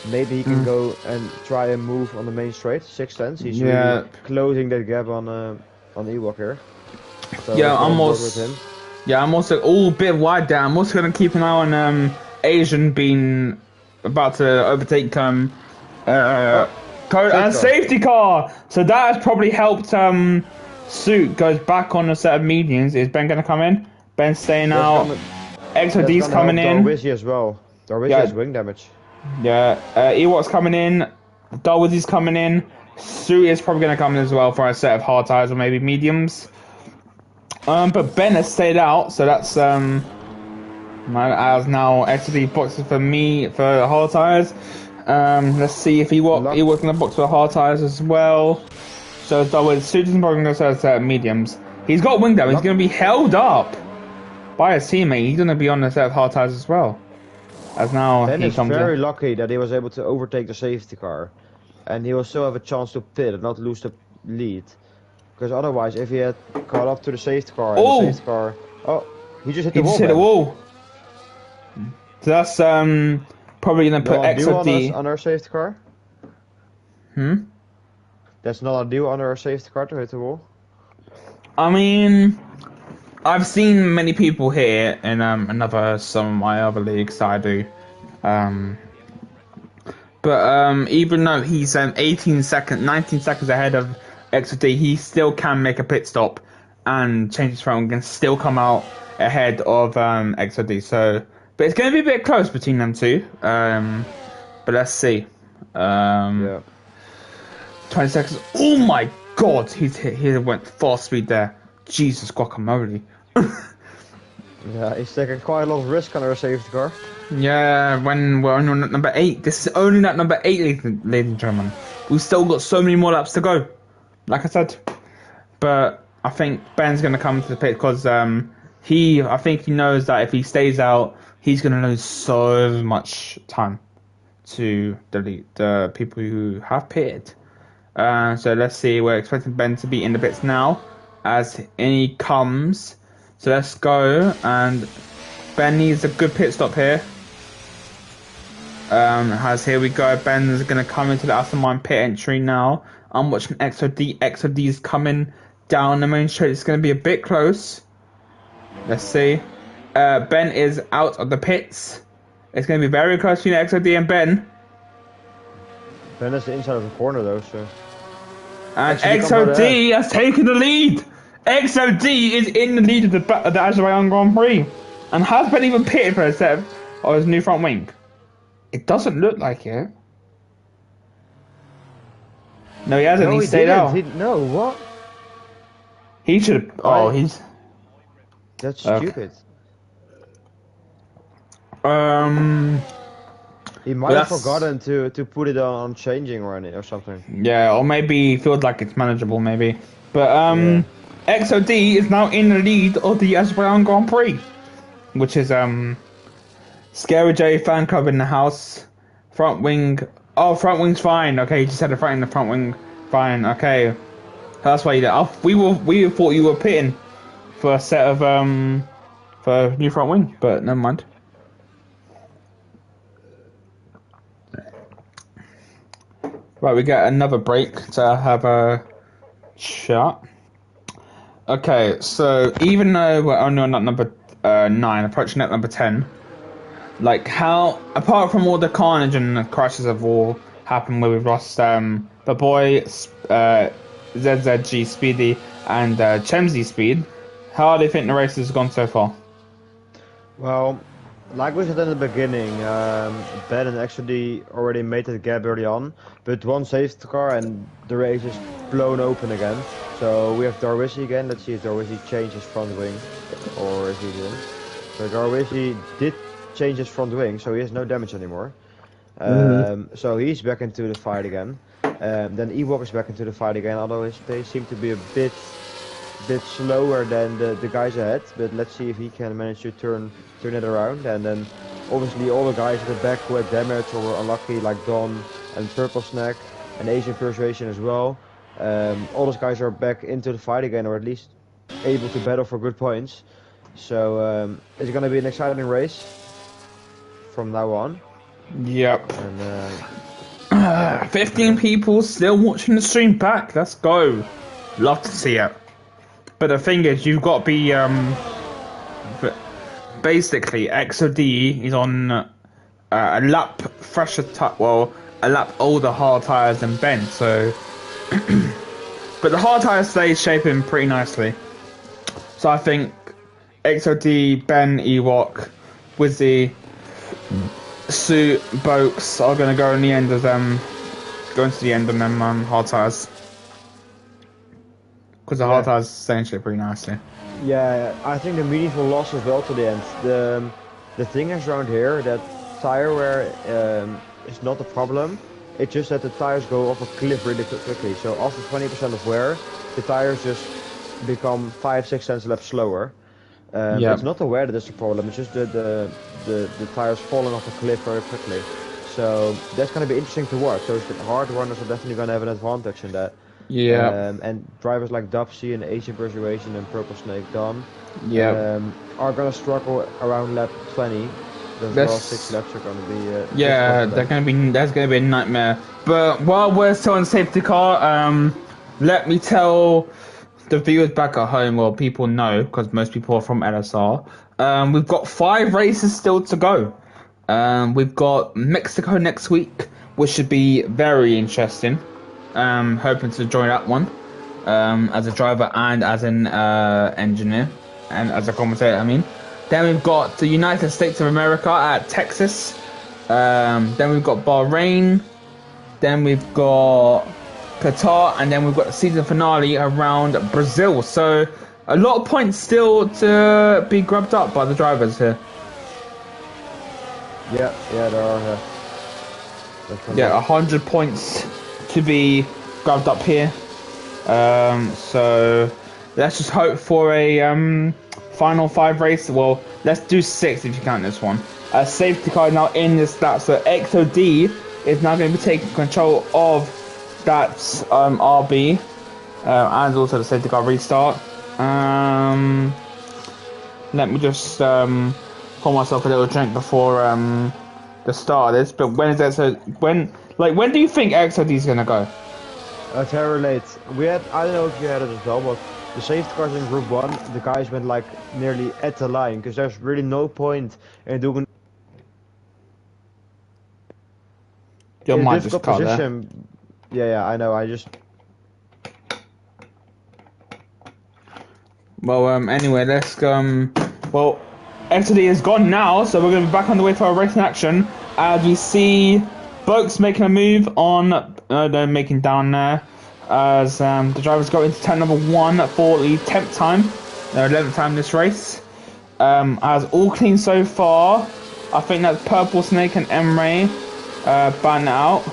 maybe he can go and try and move on the main straight, 6/10. He's really closing that gap on Ewalker. So I'm also all bit wide there. I'm also gonna keep an eye on Asian being about to overtake Code and safety car. So that has probably helped. Suit goes back on a set of mediums. Is Ben gonna come in? Ben's staying out. XOD's coming in. Darwizzy as well. Darwizzy has wing damage. Yeah, Ewok's coming in. Darwizzy's coming in. Suit is probably gonna come in as well for a set of hard tires or maybe mediums. But Ben has stayed out, so that's as now XOD boxes for me for hard tires. Let's see if Ewok's gonna box for hard tires as well. So Suit's probably gonna set a set of mediums. He's got wing damage. He's gonna be held up by his teammate. He's gonna be on a set of hard tires as well. As now Ben is very lucky that he was able to overtake the safety car, and he will still have a chance to pit and not lose the lead. Because otherwise, if he had caught up to the safety car, and the safety car, he just hit the wall. He just hit the wall. So that's probably gonna put XOD on our safety car. That's not a deal under our safety car to hit the wall. I mean, I've seen many people here in some of my other leagues that I do. But even though he's 19 seconds ahead of XOD, he still can make a pit stop and change his throttle and still come out ahead of XOD. So, but it's going to be a bit close between them two. But let's see. Yeah. 20 seconds. Oh my god, he went fast speed there. Jesus guacamole. Yeah, he's taking quite a lot of risk on our safety car. Yeah, when we're on number 8. This is only lap number 8, ladies and gentlemen. We've still got so many more laps to go. Like I said. But I think Ben's going to come to the pit because I think he knows that if he stays out, he's going to lose so much time to delete the people who have pitted. So let's see, we're expecting Ben to be in the pits now as he comes. So let's go, and Ben needs a good pit stop here. Here we go, Ben is going to come into the Azerbaijan pit entry now. I'm watching XOD. XOD's coming down the main straight. It's going to be a bit close. Let's see. Ben is out of the pits. It's going to be very close between XOD and Ben. Ben is the inside of the corner though, so. And XOD has taken the lead. XOD is in the lead of the Azerbaijan Grand Prix. And has Ben even pitted for a set of his new front wing? It doesn't look like it. No, he hasn't. No, he stayed out. No, what? He should. Oh, he's. That's stupid. He might have forgotten to put it on changing or something. Yeah, or maybe he feels like it's manageable, maybe. But XOD is now in the lead of the Azerbaijan Grand Prix, which is Scary J fan club in the house. Front wing. Oh, front wing's fine. Okay, you just had a front in the front wing. Fine. Okay, that's why you did. Oh, we thought you were pitting for a set of for a new front wing, but never mind. Right, we get another break to have a chat. Okay, so even though we're only on that number 9, approaching that number 10, like how, apart from all the carnage and the crashes have all happened where we've lost the boy, ZZG Speedy and Chemsy Speed, how do you think the race has gone so far? Well, like we said in the beginning, Ben and XOD already made the gap early on, but one safety car and the race is blown open again. So we have Darwishi again. Let's see if Darwishi changed his front wing, or if he didn't. So Darwishi did change his front wing, so he has no damage anymore. So he's back into the fight again. Then Ewok is back into the fight again, although his pace seemed to be a bit slower than the guys ahead. But let's see if he can manage to turn it around. And then obviously all the guys at the back who had damage or were unlucky, like Don and Purple Snack and Asian Persuasion as well. All those guys are back into the fight again, or at least able to battle for good points. So it's going to be an exciting race from now on. Yep. And 15 people still watching the stream back. Let's go. Love to see it. But the thing is, you've got to be basically XOD is on a lap fresher, a lap older hard tires than Ben. So, but the hard tires stay shaping pretty nicely. So I think XOD, Ben, Ewok, Wizzy, Sue, Boaks are going to go in the end of them. Going to the end of them hard tires. Because the hard tires stay in shape pretty nicely. Yeah, I think the meaningful loss as well to the end. The thing is around here that tire wear is not a problem. It's just that the tires go off a cliff really quickly. So after 20% of wear, the tires just become 5-6 cents a lap slower. It's not the wear that is the problem. It's just the tires falling off a cliff very quickly. So that's going to be interesting to watch. So the hard runners are definitely going to have an advantage in that. Yeah. And drivers like Dubsy and Asian Persuasion and Purple Snake Dawn are going to struggle around lap 20. The last 6 laps are going to be that's going to be a nightmare. But while we're still in safety car, let me tell the viewers back at home, well, people know because most people are from LSR. We've got 5 races still to go. We've got Mexico next week, which should be very interesting. Hoping to join that one as a driver and as an engineer and as a commentator, I mean. Then we've got the United States of America at Texas. Then we've got Bahrain. then we've got Qatar, and then we've got the season finale around Brazil. So a lot of points still to be grabbed up by the drivers here. Yeah, there are. Yeah, 100 points to be grabbed up here. So let's just hope for a final 5 race. Well, let's do 6 if you count this one. A safety car now in this lap, so XOD is now going to be taking control of that RB, and also the safety car restart. Let me just pour myself a little drink before the start of this. But when is that? So when do you think XOD is going to go? Very late. We had, I don't know if you had it as well, but the safety cars in Group 1, the guys went like nearly at the line, because there's really no point in doing Your in a mind just difficult cut there. position. Yeah, I know, Well, anyway, let's go. Well, XOD is gone now, so we're going to be back on the way for our racing action. As we see Boaks making a move on, they're making down there. As the drivers go into turn number 1 for the 10th time, their 11th time this race. As all clean so far, I think that's Purple Snake and Emre ban out.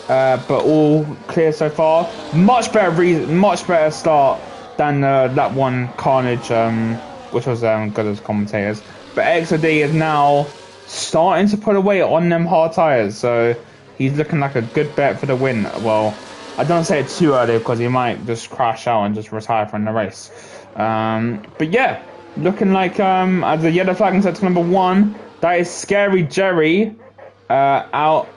But all clear so far. Much better start than that one Carnage, which was good as commentators. But XOD is now starting to put away on them hard tires, so he's looking like a good bet for the win. Well, I don't say it too early because he might just crash out and just retire from the race. But yeah, looking like as the yellow flag in sector number 1, that is Scary Jerry not out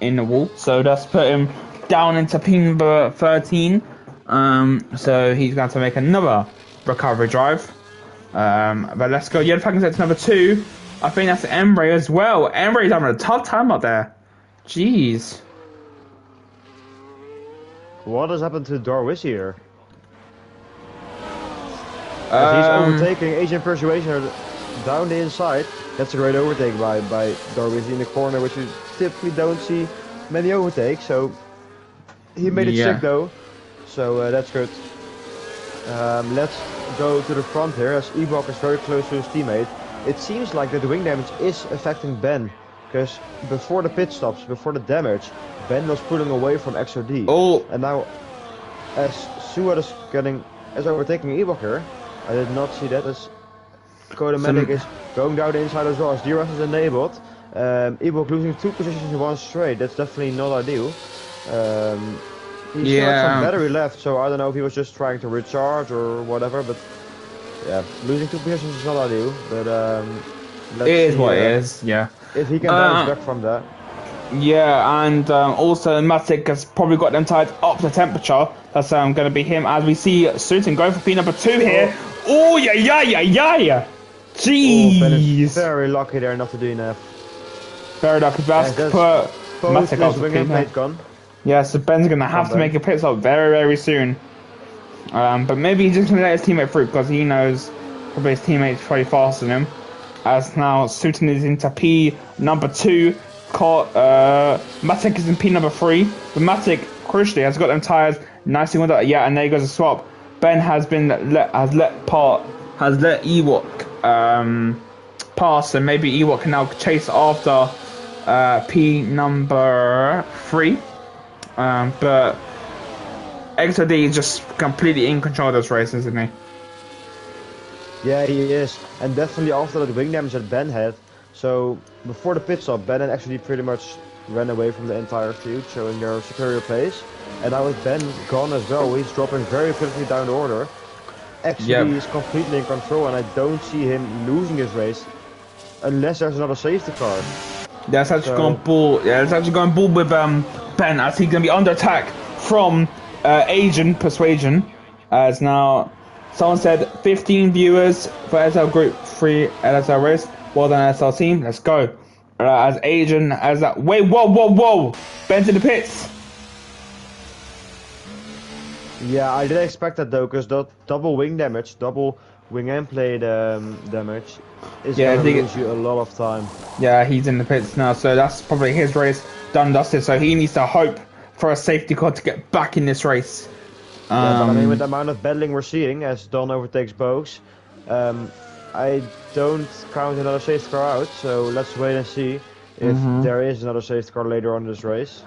in the wall. So that's put him down into P number 13. So he's going to make another recovery drive. But let's go. Yellow flag in sector number 2. I think that's Emre as well. Emre's having a tough time up there. Jeez. What has happened to Darwish here? He's overtaking Asian Persuasion down the inside. That's a great overtake by Darwish in the corner, which you typically don't see many overtakes. So he made it sick though. So that's good. Let's go to the front here as Ebok is very close to his teammate. It seems like that the wing damage is affecting Ben, because before the pit stops, before the damage, Ben was pulling away from XOD. Oh. And now, as Suat is overtaking Ebok here, I did not see that, as Codematic is going down the inside as well, as DRS is enabled. Ebok losing 2 positions in 1 straight, that's definitely not ideal. He still has some battery left, so I don't know if he was just trying to recharge or whatever, but yeah, losing 2 positions is not ideal, but let's it is see, what it is, yeah. if he can bounce back from that. Yeah, and also Matic has probably got them tied up to temperature. That's going to be him as we see Suiton going for P number 2 here. Oh, yeah. Jeez. Ben is very lucky there not to DNF. Very lucky. That's put Matic off the pit gone. Yeah, so Ben's going to have to make a pit stop very, very soon. But maybe he's just going to let his teammate through because he knows probably his teammate's probably faster than him. As now Suiton is into P number 2. Matic is in P number 3. But Matic, crucially, has got them tyres nicely under. Yeah, and there goes a swap. Ben has let Ewok pass, and maybe Ewok can now chase after P number 3. But XOD is just completely in control of this race, isn't he? Yeah, he is, and definitely after the wing damage that Ben had. So before the pit stop, Ben and XOD pretty much ran away from the entire field, showing their superior pace. And now with Ben gone as well, he's dropping very quickly down the order. XOD is completely in control, and I don't see him losing his race unless there's another safety car. That's actually going bull. Yeah, it's actually going bull with Ben, as he's going to be under attack from Asian Persuasion. As now, someone said 15 viewers for SL Group 3 LSR race. Well done, SL team. Let's go. As Asian, as that. Wait, whoa! Ben's in the pits. Yeah, I didn't expect that though, because the double wing damage, double wing and plate damage is Yeah, gonna lose you a lot of time. Yeah, he's in the pits now, so that's probably his race done dusted. So he needs to hope for a safety car to get back in this race. Yeah, but I mean, with the amount of battling we're seeing as Don overtakes Bogues, I don't count another safety car out. So let's wait and see if there is another safety car later on in this race.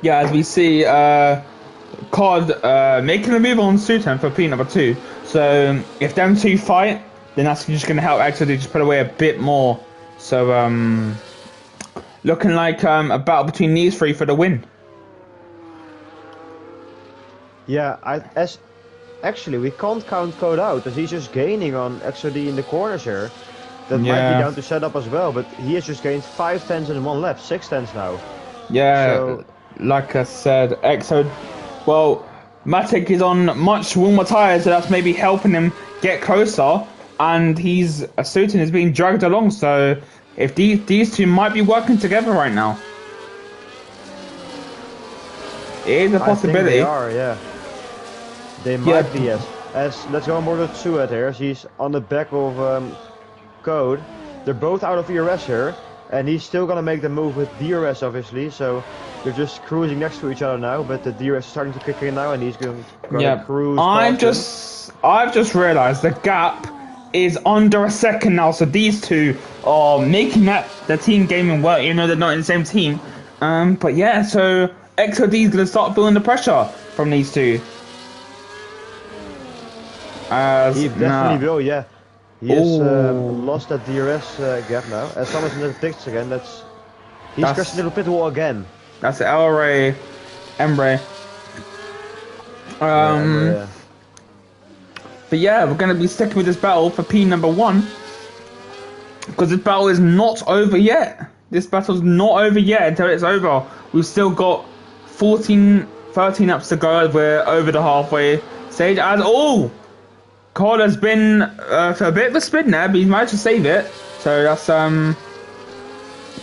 Yeah, as we see, COD making a move on Sutan for P number 2. So if them two fight, then that's just going to help actually just put away a bit more. So looking like a battle between these three for the win. Yeah, actually we can't count Code out as he's just gaining on XOD in the corners here. That might be down to setup as well, but he has just gained 5 tenths in 1 lap, 6 tenths now. Yeah, so, like I said, well, Matic is on much warmer tyres, so that's maybe helping him get closer, and Sutin is being dragged along, so if these two might be working together right now. It is a possibility. I think they are, yeah. They might be, yes. Let's go on board with Suet here. He's on the back of Code. They're both out of ERS here, and he's still gonna make the move with DRS, obviously. So they're just cruising next to each other now, but the DRS is starting to kick in now, and he's going to cruise. I've just realised the gap is under a second now, so these two are making the team gaming work, even though they're not in the same team. But yeah, so XOD is gonna start feeling the pressure from these two. He definitely will, yeah. He has lost that DRS gap now. As Thomas in the pits again, he's crashing into the pit wall again. That's Emre. Yeah. But yeah, we're gonna be sticking with this battle for P number 1. Because this battle is not over yet. This battle's not over yet until it's over. We've still got 13 laps to go. We're over the halfway stage. And Cole has been for a bit of a spin there, but he's managed to save it. So that's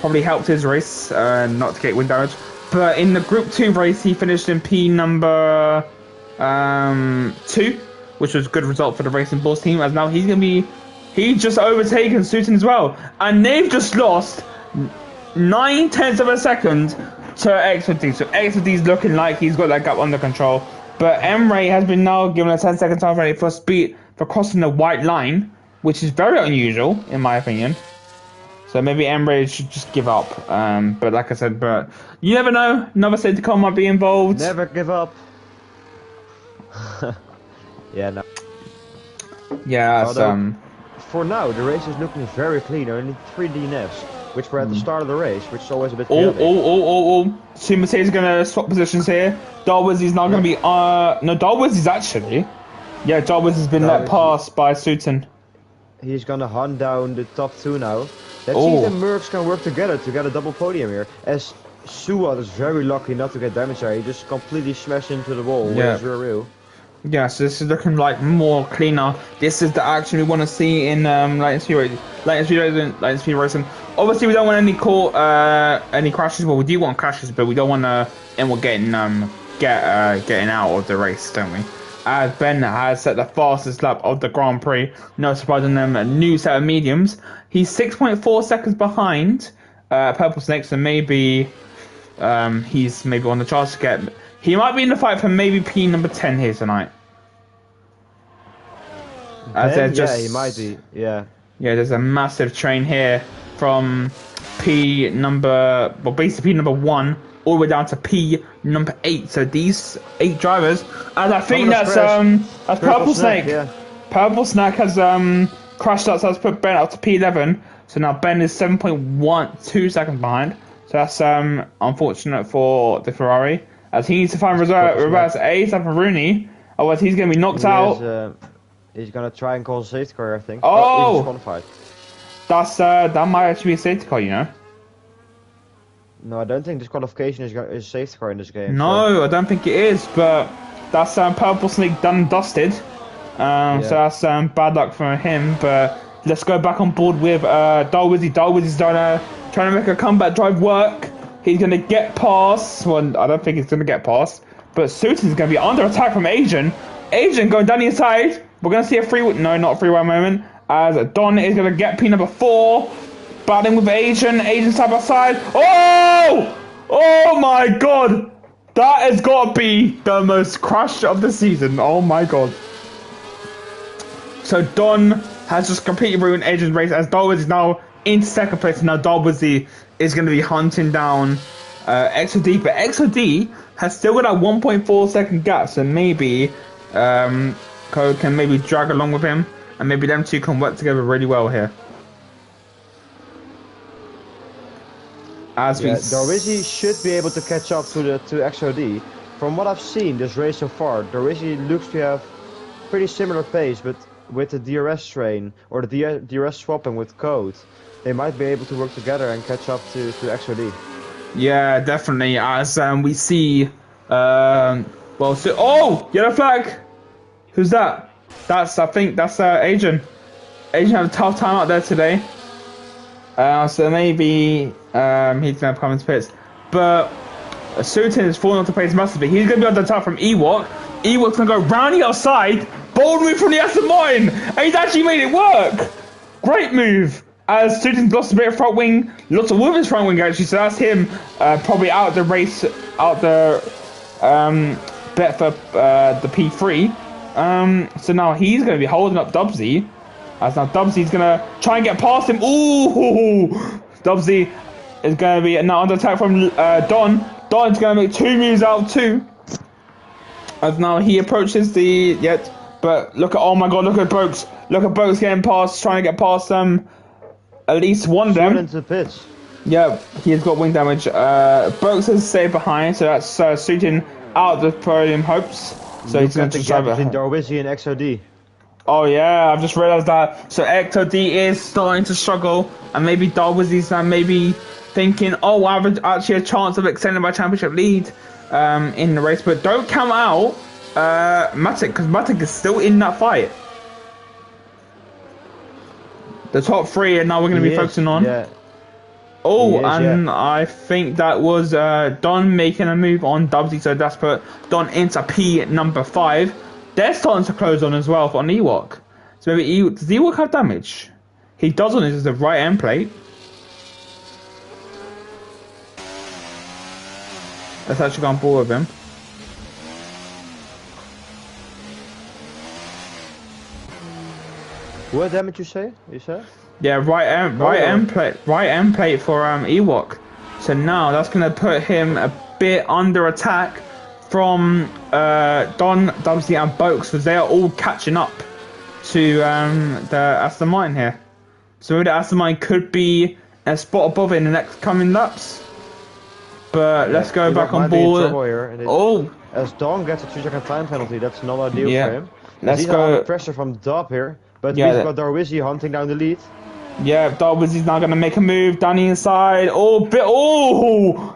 probably helped his race not to get wind damage. But in the Group 2 race, he finished in P number 2, which was a good result for the Racing Bulls team. As now he's just overtaken Sutin as well, and they've just lost 9 tenths of a second to XOD. So XOD's looking like he's got that gap under control. But Emre has been now given a 10-second time penalty for crossing the white line, which is very unusual in my opinion. So maybe Emre should just give up. But like I said, you never know. Another safety car might be involved. Never give up. Yeah, no. Yeah, although, for now, the race is looking very clean. Only 3 DNFs, which were at the start of the race, which is always a bit chaotic. See, Mercedes is going to swap positions here. Darwizzy's now going to be... no, Darwizzy's actually... Yeah, Darwizzy's been let pass by Sutin. He's going to hunt down the top 2 now. Let's see if the Mercs can work together to get a double podium here. As Suat is very lucky not to get damage there. He just completely smashed into the wall with his rear wheel. Yeah, so this is looking like more cleaner. This is the action we want to see in Lightning Speed Racing. Obviously, we don't want any crashes. Well, we do want crashes, but we don't want to end up getting out of the race, don't we? As Ben has set the fastest lap of the Grand Prix, no surprise on them, a new set of mediums. He's 6.4 seconds behind Purple Snake, so maybe he's maybe on the chance to get. He might be in the fight for maybe P number 10 here tonight. Yeah, he might be. Yeah. Yeah, there's a massive train here from basically P number 1 all the way down to P number 8. So these 8 drivers, and I think that's Purple Snake. Yeah. Purple Snake has crashed out, so let's put Ben up to P11. So now Ben is 7.12 seconds behind. So that's unfortunate for the Ferrari, as he needs to find reverse ace for Rooney, otherwise he's going to be knocked out. He's going to try and call a safety car, I think. Oh! He's disqualified. That might actually be a safety car, you know. No, I don't think disqualification is a safety car in this game. No, so. I don't think it is, but that's Purple Snake done and dusted. So that's bad luck for him, but let's go back on board with Darwizzy. Darwizzy's trying to make a comeback drive work. He's going to get past. Well, I don't think he's going to get past. But Sutin's going to be under attack from Asian. Asian going down the inside. We're going to see a free... No, not a free-wide moment. As Don is going to get P number 4. Battling with Asian. Asian side by side. Oh! Oh my god! That has got to be the most crash of the season. Oh my god. So Don has just completely ruined Asian's race as Darwiz is now in second place. Now Darwiz is going to be hunting down XOD, but XOD has still got that 1.4 second gap, so maybe Code can maybe drag along with him, and maybe them two can work together really well here. Darwizi should be able to catch up to XOD. From what I've seen this race so far, Darwizi looks to have pretty similar pace, but with the DRS train or the DRS swapping with Code, they might be able to work together and catch up to XOD. Yeah, definitely. As we see, oh, yellow flag. Who's that? I think that's Asian. Asian had a tough time out there today. So maybe he's gonna come into pits. But Sutin is falling onto pace massively. He's gonna be on the top from Ewok. Ewok's gonna go round the outside. Bold move from the Aston Martin, and he's actually made it work. Great move. As Sutin's lost a bit of front wing, lots of with his front wing actually. So that's him probably out of the race, out the bet for the P3. So now he's gonna be holding up Dubsy. As now Dubsy's gonna try and get past him. Ooh, Dubsy is gonna be now under attack from Don. Don's gonna make 2 moves out of 2. As now he approaches the but look at, oh my god, look at Boaks. Look at Boaks getting past, trying to get past at least one of them. Into the pitch. Yeah, he's got wing damage. Boaks has stayed behind, so that's suiting out the podium hopes. So he's going to try between Darwizi and XOD. Oh yeah, I've just realised that. So XOD is starting to struggle, and maybe Darwizi's maybe thinking, oh, I have actually a chance of extending my championship lead in the race. But don't count out Matic, because Matic is still in that fight. The top 3, and now we're going to be focusing on. Yeah. Oh, I think that was Don making a move on Dubsy, so that's put Don into P number 5. They're starting to close on as well on Ewok. So maybe does Ewok have damage? He does on his right end plate. Let's actually go on board with him. What damage you say? Yeah, right end plate for Ewok. So now that's gonna put him a bit under attack from Don, Dubsy and Boaks, because they are all catching up to the Aston Martin here. So maybe the Aston Martin could be a spot above in the next coming laps. But let's go back on board. As Don gets a 3-second time penalty, that's not ideal for him. Let's go. Under pressure from Dub here, but we've got Darwizi hunting down the lead. Yeah, Darwizi's now going to make a move down the inside. Oh,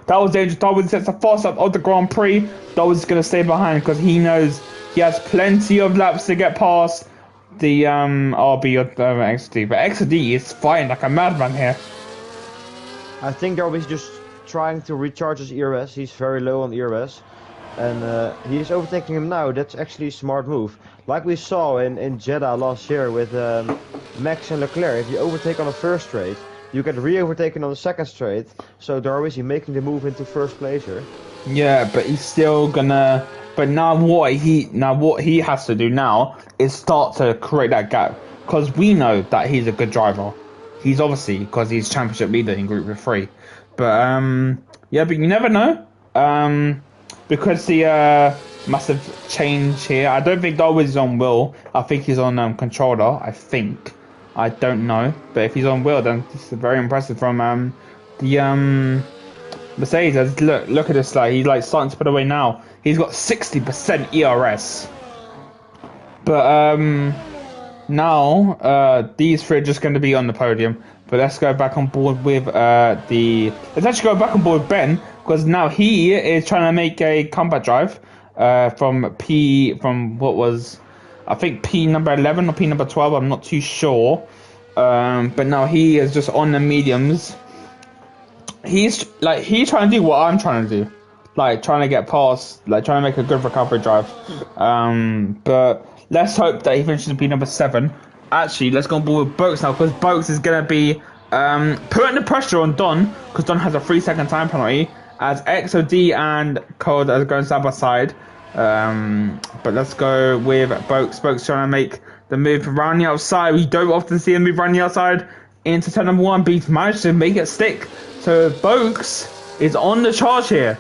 that was dangerous. Darwizi sets the fast up of the Grand Prix. Darwizi's going to stay behind because he knows he has plenty of laps to get past the RB of XD. But XD is fighting like a madman here. I think Darwizi's just trying to recharge his ERS. He's very low on ERS. And he's overtaking him now. That's actually a smart move. Like we saw in Jeddah last year with Max and Leclerc. If you overtake on the first straight, you get re-overtaken on the second straight. So Darwizi making the move into first place here. Yeah, but he's still gonna. But now what he has to do now is start to create that gap, because we know that he's a good driver. He's obviously, because he's championship leader in Group 3. But but you never know. Because the massive change here. I don't think Darwiz is on wheel. I think he's on controller. I don't know. But if he's on wheel, then this is very impressive from the Mercedes. Look at this. Like, he's like starting to put away now. He's got 60% ERS. But now these 3 are just going to be on the podium. But let's go back on board with let's actually go back on board with Ben, because now he is trying to make a combat drive from what was, I think, P number 11 or P number 12. I'm not too sure. But now he is just on the mediums. He's trying to do what I'm trying to do, like trying to get past, like trying to make a good recovery drive. But let's hope that he finishes to be number 7. Actually, let's go on board with Boaks now, because Boaks is going to be putting the pressure on Don, because Don has a 3-second time penalty, as XOD and Cold are going side by side. But let's go with Boaks. Boaks trying to make the move around the outside. We don't often see him move around the outside into turn number 1, but he's managed to make it stick. So Boaks is on the charge here.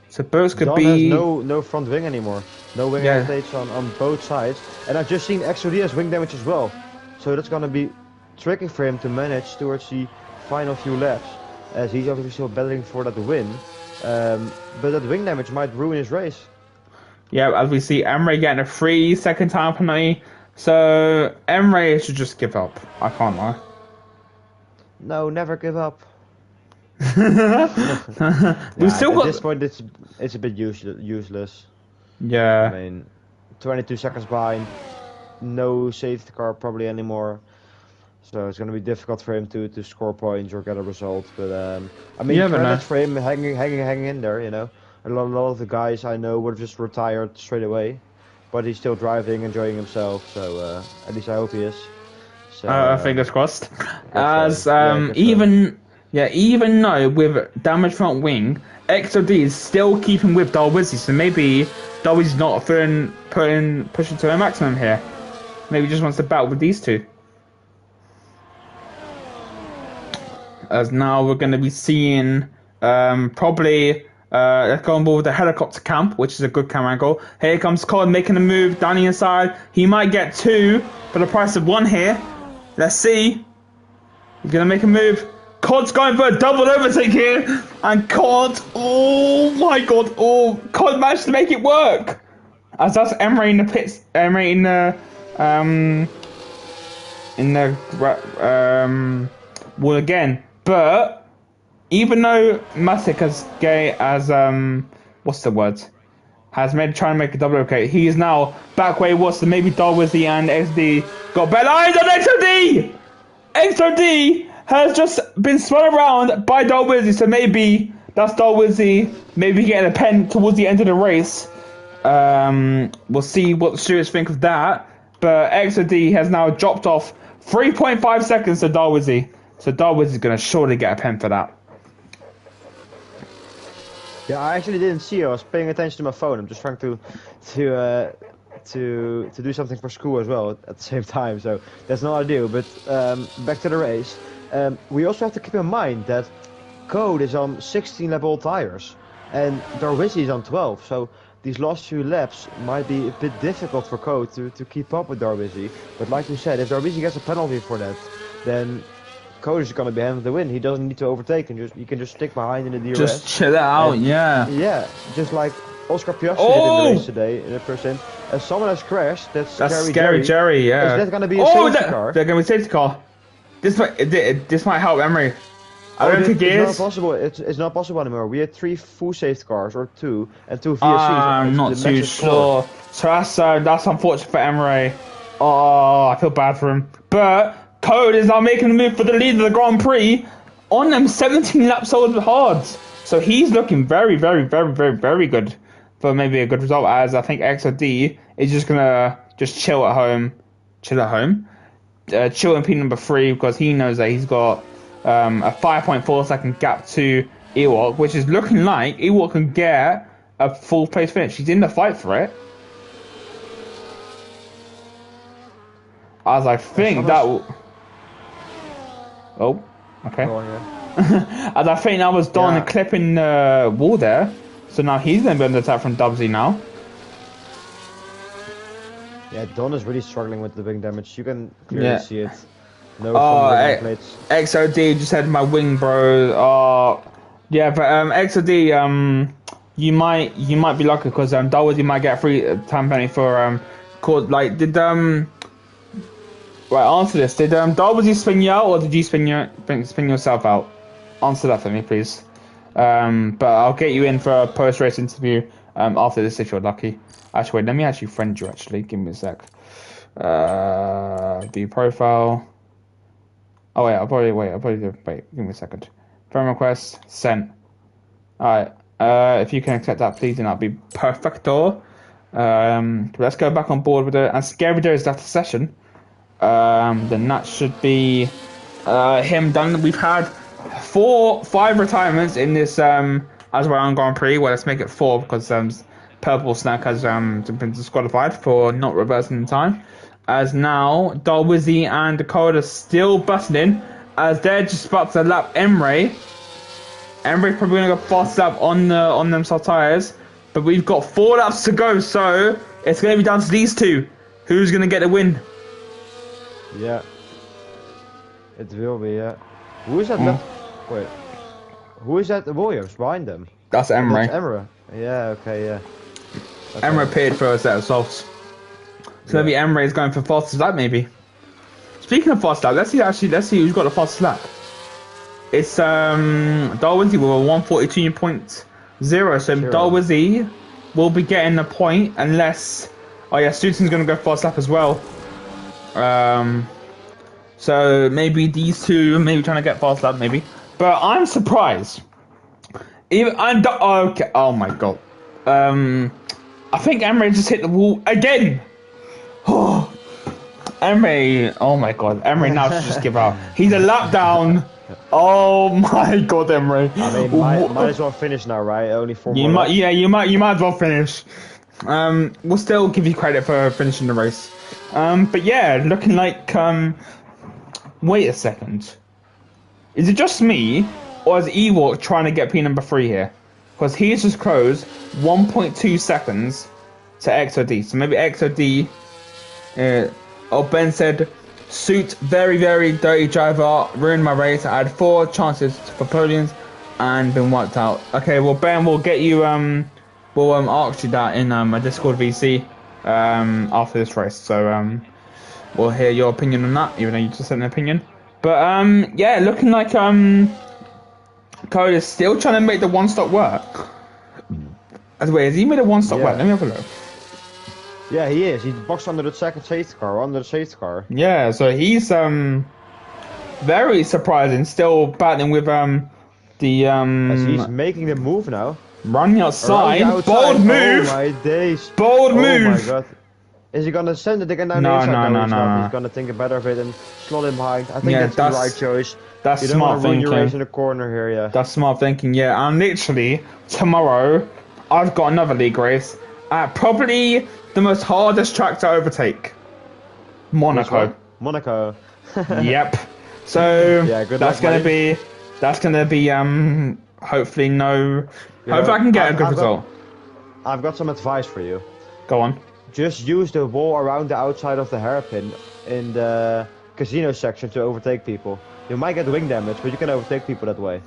So Boaks could Don be... has no front wing anymore. No wing states on both sides. And I've just seen XOD has wing damage as well. So that's going to be tricky for him to manage towards the final few laps. As he's obviously still battling for that win. But that wing damage might ruin his race. Yeah, as we see Emre getting a 3-second time penalty. So Emre should just give up. I can't lie. No, never give up. We've still got... At this point, it's a bit useless. Yeah. I mean, 22 seconds behind, no safety car probably anymore, so it's going to be difficult for him to score points or get a result. But I mean, credits for him hanging in there. You know, a lot of the guys I know would have just retired straight away, but he's still driving, enjoying himself. So at least I hope he is. So, fingers crossed. As even though with damage front wing, XOD is still keeping with Darwizzi, so maybe Darwizzi's not pushing to a maximum here. Maybe he just wants to battle with these two. As now we're going to be seeing probably let's go on board with the helicopter camp, which is a good camera angle. Here comes Colin making a move down the inside. He might get 2 for the price of 1 here. Let's see. He's going to make a move. Cod's going for a double overtake here, and Cod, oh my god, Cod managed to make it work. As that's Emre in the pits, Emre in the wall again. But even though Matic has made trying to make a double overtake, he is now back where he was. So maybe Darwizzi and XD got better lines on XOD. XOD has just been spun around by Darwizzi, so maybe that's Darwizzi maybe getting a pen towards the end of the race. We'll see what the stewards think of that. But XOD has now dropped off 3.5 seconds to Darwizzi. So Darwizzi's going to surely get a pen for that. Yeah, I actually didn't see it. I was paying attention to my phone. I'm just trying to do something for school as well at the same time. So that's not ideal. But back to the race. We also have to keep in mind that Code is on 16 lap old tires and Darwizzi is on 12, so these last few laps might be a bit difficult for Code to keep up with Darwizzi. But like you said, if Darwizzi gets a penalty for that, then Code is going to be having the win. He doesn't need to overtake and he can just stick behind in the DRS. Just chill it out, Yeah, just like Oscar Piastri did in the race today in the percent. As someone has crashed, that's Scary Jerry, yeah. Is that going to be a safety car? They're going to be a safety car. This might help Emery. I don't think it is. It's not possible. It's not possible anymore. We had 3 full safety cars, or 2, and 2 VSCs. I'm not too sure. So that's unfortunate for Emery. Oh, I feel bad for him. But Code is now making a move for the lead of the Grand Prix on them 17 laps old hards. So he's looking very, very, very, very, very good for maybe a good result. As I think XOD is just gonna chill at home. Chill in P number 3 because he knows that he's got a 5.4 second gap to Ewok, which is looking like Ewok can get a full place finish. He's in the fight for it. As I think that will... Oh, okay. Oh, yeah. As I think that was Don clipping the wall there. So now he's going to be under attack from Dubsy now. Yeah, Don is really struggling with the wing damage. You can clearly see it. No plates. XOD just had my wing, bro. Yeah, but XOD, you might be lucky because Darwizzi might get a free time penalty for Right, answer this. Did Darwizzi spin you out or did you spin yourself out? Answer that for me, please. But I'll get you in for a post-race interview after this if you're lucky. Actually, wait, let me actually friend you, actually. Give me a sec. View profile. Oh, wait, I'll probably do... Wait, give me a second. Friend request, sent. Alright, if you can accept that, please, then that'll be perfecto. Let's go back on board with it. And Scary Joe is after session. Then that should be him done. We've had 5 retirements in this Azerbaijan Grand Prix. Well, let's make it 4 because Purple Snack has been disqualified for not reversing in time. As now, Darwizzy and Dakota still busting in as they're just about to lap Emre. Emre's probably gonna go fast lap on them soft tires, but we've got 4 laps to go, so it's gonna be down to these two. Who's gonna get the win? Yeah. It will be, yeah. Who is that left? Wait. Who is that? The Williams behind them? That's Emre. That's Emre. Yeah, okay, yeah. Okay. Emre paid for a set of softs. So maybe Emre is going for fastest lap, maybe. Speaking of fast lap, let's see who's got the fastest lap. It's Darwizzy with a 142.0, so Darwizzy will be getting a point unless Stuten's gonna go fast lap as well. So maybe these two maybe trying to get fast lap maybe. But I'm surprised. Okay, oh my god. I think Emre just hit the wall again. Oh, Emre, oh my god, Emre now should just give up. He's a lap down. Oh my god, Emre. I mean, might as well finish now, right? Only 4 more laps. Yeah, you might as well finish. We'll still give you credit for finishing the race. But yeah, looking like wait a second. Is it just me, or is Ewok trying to get P number 3 here? Because he's just closed 1.2 seconds to XOD. So maybe XOD. Ben said, "Suit, very, very dirty driver, ruined my race. I had 4 chances for podiums and been wiped out." Okay, well Ben, we'll get you we'll ask you that in a Discord VC after this race. So we'll hear your opinion on that, even though you just said an opinion. But yeah, looking like Code is still trying to make the one stop work. As well, has he made a one stop work? Let me have a look. Yeah, he is. He's boxed under the second safety car, under the safety car. Yeah, so he's very surprising. Still battling with the As he's making the move now. Running outside. Bold move. Oh my days. Bold move. Oh my god. Is he gonna send it again down the inside? No. He's gonna think better of it and slot him behind. I think that's the right choice. That's you smart thinking. You don't want to run your race in the corner here, yeah. That's smart thinking, yeah. And literally tomorrow, I've got another league race at probably the most hardest track to overtake, Monaco. Monaco. Yep. So yeah, good that's luck, gonna be hopefully no. Hopefully I can get a good result. I've got some advice for you. Go on. Just use the wall around the outside of the hairpin in the casino section to overtake people. You might get wing damage, but you can overtake people that way.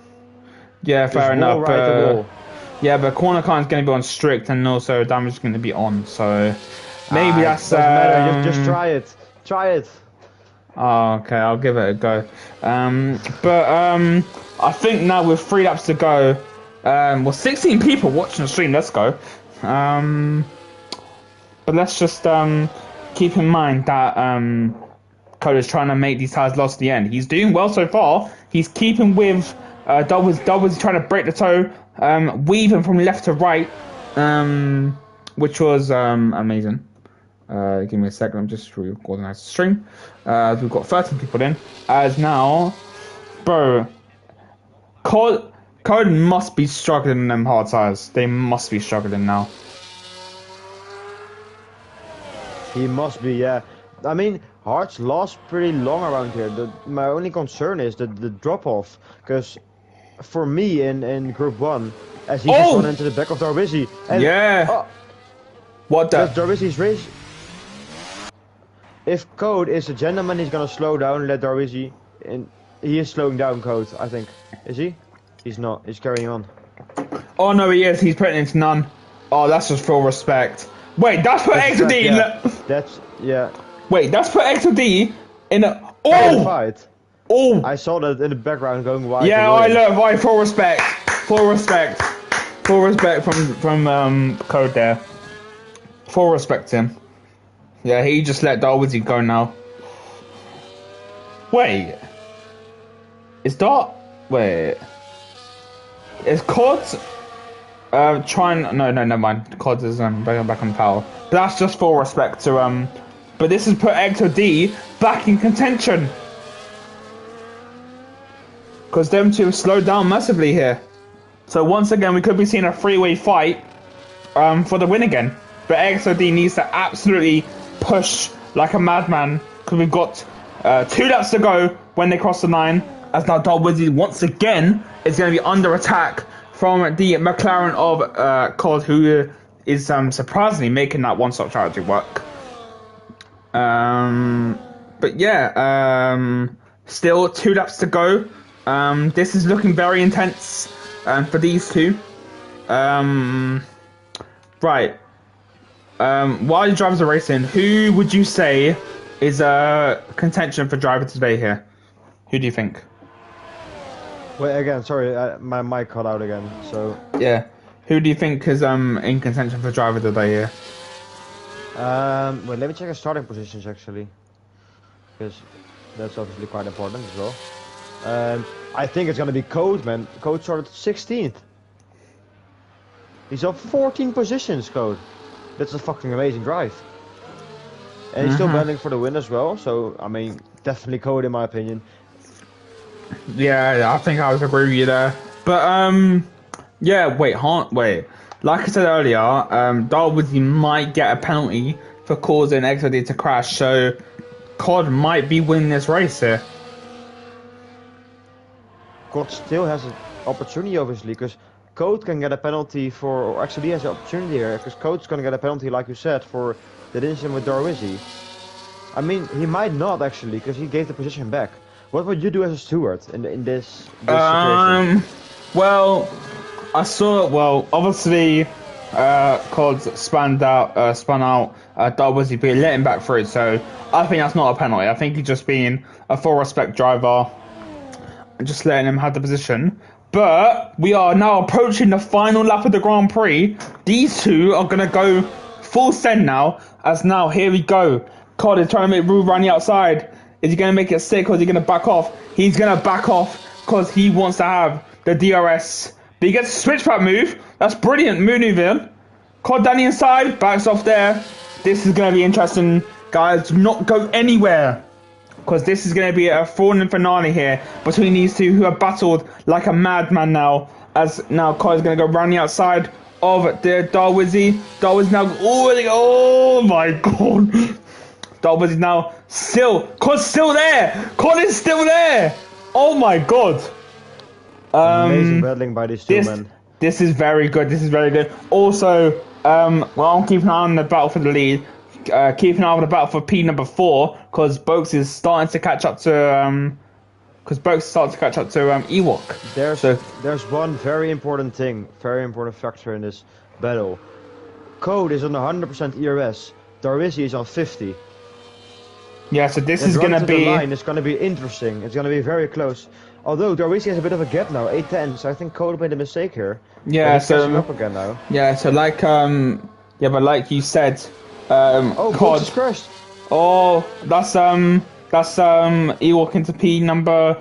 Yeah, fair enough. The wall. Yeah, but corner car is going to be on strict, and also damage is going to be on. So maybe that's. Doesn't matter. Just try it. Try it. Oh, okay, I'll give it a go. But I think now with 3 laps to go, well, 16 people watching the stream. Let's go. But let's just keep in mind that Coda's trying to make these tires last to the end. He's doing well so far. He's keeping with Dobbs trying to break the toe, weaving from left to right, which was amazing. Give me a second, I'm just reorganizing the stream. We've got 13 people in. As now, bro, Code must be struggling in them hard tires. They must be struggling now. He must be, yeah. I mean, hards last pretty long around here. My only concern is the drop-off. Because for me in Group 1, as he just run into the back of Darwizzy. Yeah. What the? Darwizzy's race. If Code is a gentleman, he's gonna slow down, let Darwizzy. And he is slowing down, Code, I think. Is he? He's not. He's carrying on. Oh no, he is. He's putting it into none. Oh, that's just full respect. Wait, that's put XOD in the... That's, yeah. Wait, that's put XOD in a... Oh! Fight. Oh! I saw that in the background going wide. Yeah, I love why. Full respect. Full respect. Full respect from Code there. Full respect to him. Yeah, he just let Darwizzy go now. Wait. Is Wait. Is COD... No, never mind. COD is back on power. But that's just full respect to But this has put X or D back in contention. Because them two have slowed down massively here. So once again, we could be seeing a three-way fight for the win again. But XOD needs to absolutely push like a madman. Because we've got 2 laps to go when they cross the line. As now Darwizzy once again is going to be under attack from the McLaren of COD, who is surprisingly making that one-stop strategy work. But yeah, still 2 laps to go. This is looking very intense for these two. Right. While the drivers are racing, who would you say is a contention for driver today here? Who do you think? Wait, again, sorry, my mic cut out again, so... Yeah. Who do you think is in contention for driver today here? Wait, let me check the starting positions, actually. Because that's obviously quite important as well. I think it's gonna be Code, man. Code started 16th. He's up 14 positions, Code. That's a fucking amazing drive. And he's still battling for the win as well, so, I mean, definitely Code in my opinion. Yeah, I think I would agree with you there. But, yeah, wait. Like I said earlier, Darwizzy might get a penalty for causing XOD to crash, so COD might be winning this race here. COD still has an opportunity, obviously, because Code can get a penalty for, or actually he has an opportunity here, because Code's gonna get a penalty, like you said, for the incident with Darwizzy. I mean, he might not actually, because he gave the position back. What would you do as a steward in this situation? Well, obviously, COD spun out Darwizzy, but let him back through, so I think that's not a penalty. I think he's just being a full respect driver and just letting him have the position. But we are now approaching the final lap of the Grand Prix. These two are going to go full send now, as now, here we go. COD is trying to make Rue run the outside. Is he going to make it sick or is he going to back off? He's going to back off because he wants to have the DRS. But he gets a switch back move. That's brilliant maneuvering. COD down the inside, backs off there. This is going to be interesting, guys. Do not go anywhere, because this is going to be a thorn and finale here between these two who have battled like a madman now. As now COD is going to go round the outside of the Darwizzy. Darwizzy now, oh my god. Darwizzy now COD's still there. COD is still there. Oh my god. Amazing battling by these two men. This is very good. This is very good. Also, I'm keeping an eye on the battle for the lead. Keeping an eye on the battle for P number 4, because Boaks is starting to catch up to Ewok. There's one very important thing, very important factor in this battle. Code is on 100% ERS. Darwizzy is on 50. Yeah, so this is gonna be. It's gonna be interesting. It's gonna be very close. Although Darwizzy has a bit of a gap now, 8-10. So I think Code made a mistake here. Yeah, he's catching up again now. Yeah, so like but like you said, COD is crashed. Oh, that's Ewok into P number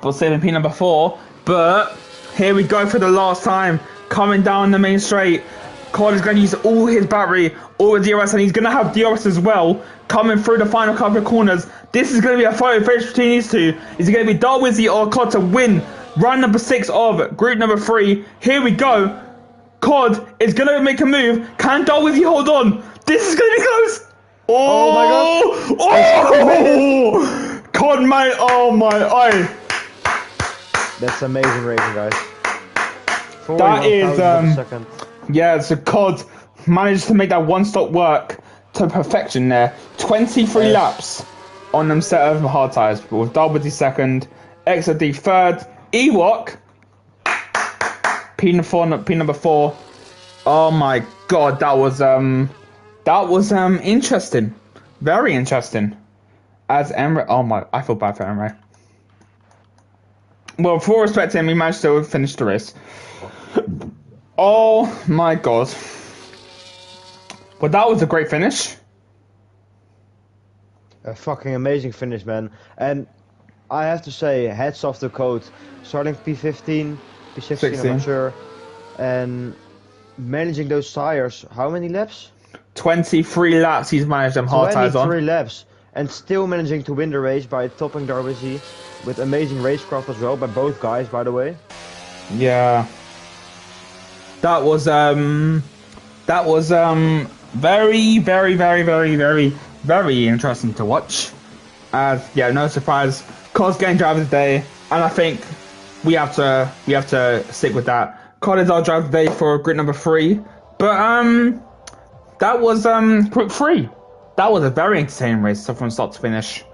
4. But here we go for the last time, coming down the main straight. COD is going to use all his battery, all the DRS, and he's going to have DRS as well, coming through the final couple of corners. This is going to be a photo finish between these two. Is it going to be Darwizzy or COD to win round number 6 of group number 3? Here we go. COD is going to make a move. Can Darwizzy hold on? This is going to be close. Oh my god. Oh! COD, mate. Oh my eye. That's amazing racing, guys. That is second. Yeah, so COD managed to make that one-stop work to perfection there. 23 laps on them set of hard tyres, with Darwizzy second, XOD third, Ewok P number 4. Oh my god, that was interesting, very interesting. As Emre, I feel bad for Emre. Well, full respect to him, he managed to finish the race. Oh my god. But that was a great finish. A fucking amazing finish, man. And I have to say, hats off to Code. Starting P15, P16, 16. I'm not sure. And managing those tires, how many laps? 23 laps he's managed them hard tires on. 23 laps, and still managing to win the race by topping Darwizi with amazing racecraft as well by both guys, by the way. Yeah, that was very, very, very, very, very, very interesting to watch. Yeah, no surprise, COD's getting driver of the day, and I think we have to stick with that. COD is our driver of the day for group number 3, but that was group 3. That was a very entertaining race from start to finish.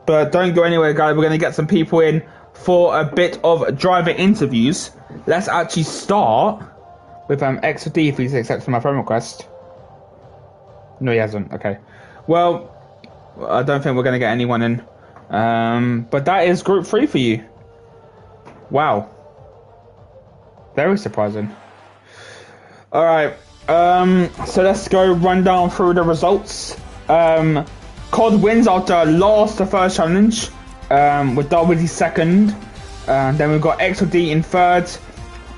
But don't go anywhere, guys. We're going to get some people in for a bit of driver interviews. Let's actually start with X or D if he's accepted my friend request. No, he hasn't. Okay. Well, I don't think we're going to get anyone in. But that is group 3 for you. Wow. Very surprising. All right. So let's go run down through the results. COD wins after lost the first challenge, with Darwizi second. Then we've got XOD in third,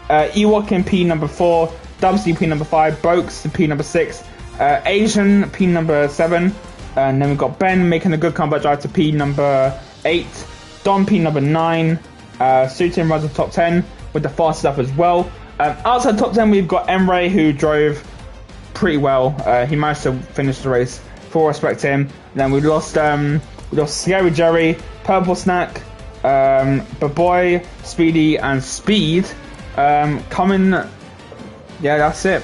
Ewok in P number 4, Dubsy P number 5, Bokes P number 6, Asian P number 7, and then we've got Ben making a good comeback drive to P number 8, Don P number 9, Sutin runs the top 10 with the fastest up as well. Outside top 10 we've got Emre, who drove pretty well. He managed to finish the race. Full respect to him. Then we lost Scary Jerry, Purple Snack, Baboy, Speedy, and Speed. Coming. Yeah, that's it.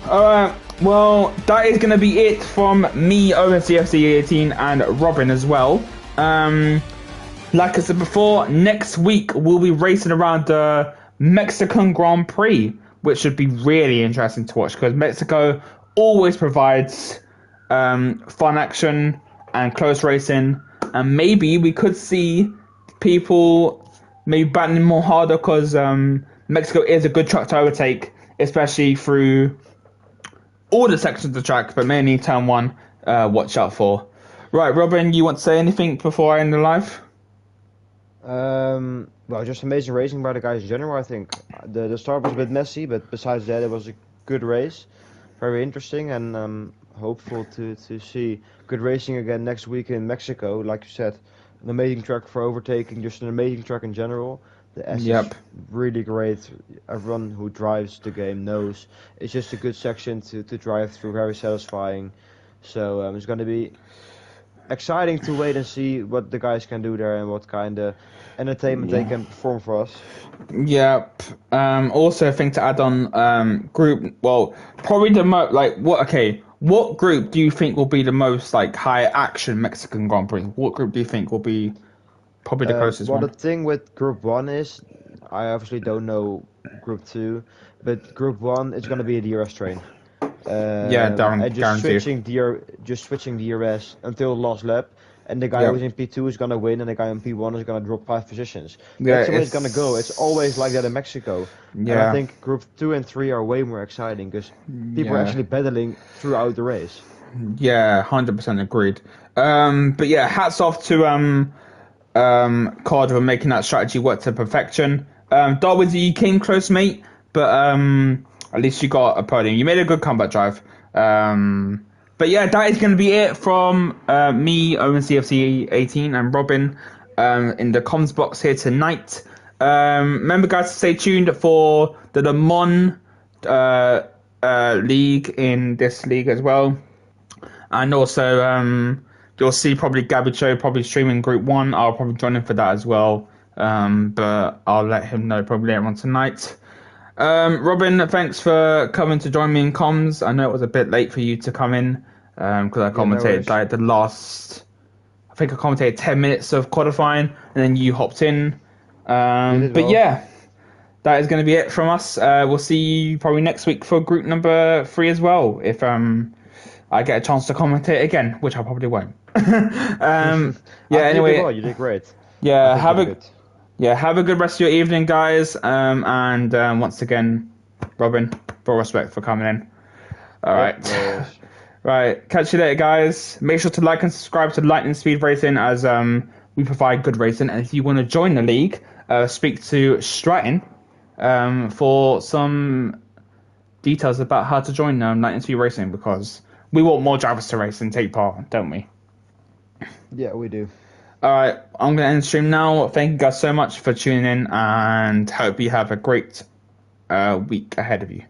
Alright, well, that is going to be it from me, OMCFC18, and Robin as well. Like I said before, next week we'll be racing around the Mexican Grand Prix, which should be really interesting to watch because Mexico always provides fun action and close racing, and maybe we could see people maybe battling more harder because Mexico is a good track to overtake, especially through all the sections of the track, but mainly turn 1, watch out for. Right, Robin, you want to say anything before I end the live? Well, just amazing racing by the guys in general, I think. The start was a bit messy, but besides that, it was a good race. Very interesting, and hopeful to see good racing again next week in Mexico. Like you said, an amazing track for overtaking, just an amazing track in general. The S is really great. Everyone who drives the game knows it's just a good section to drive through, very satisfying. So it's going to be exciting to wait and see what the guys can do there and what kind of entertainment they can perform for us. Yep. Also, a thing to add on, group. Well, probably the most what group do you think will be the most high action Mexican Grand Prix? What group do you think will be probably the closest one? Well, the thing with Group 1 is, I obviously don't know Group 2, but Group 1 is going to be a DRS train. Darren, and just switching DRS until the last lap, and the guy who's in P2 is going to win, and the guy in P1 is going to drop 5 positions. That's the way it's going to go. It's always like that in Mexico. Yeah. And I think Group 2 and 3 are way more exciting because people are actually battling throughout the race. Yeah, 100% agreed. But yeah, hats off to COD for making that strategy work to perfection. Darwizi, you came close, mate, but at least you got a podium. You made a good comeback drive. But yeah, that is going to be it from me, OwenCFC18, and Robin in the comms box here tonight. Remember, guys, to stay tuned for the Le Mans league in this league as well. And also, you'll see probably Gabby Cho probably streaming Group 1. I'll probably join him for that as well. But I'll let him know probably later on tonight. Robin, thanks for coming to join me in comms. I know it was a bit late for you to come in because I commentated I think I commentated 10 minutes of qualifying and then you hopped in. But yeah, that is going to be it from us. We'll see you probably next week for group number 3 as well, if I get a chance to commentate again, which I probably won't. Anyway, you did great. Yeah, have a good rest of your evening, guys. And once again, Robin, full respect for coming in. All right. Right. Catch you later, guys. Make sure to like and subscribe to Lightning Speed Racing as we provide good racing. And if you want to join the league, speak to Stratton for some details about how to join 92 Racing, because we want more drivers to race and take part, don't we? Yeah, we do. All right, I'm gonna end the stream now. Thank you guys so much for tuning in, and hope you have a great week ahead of you.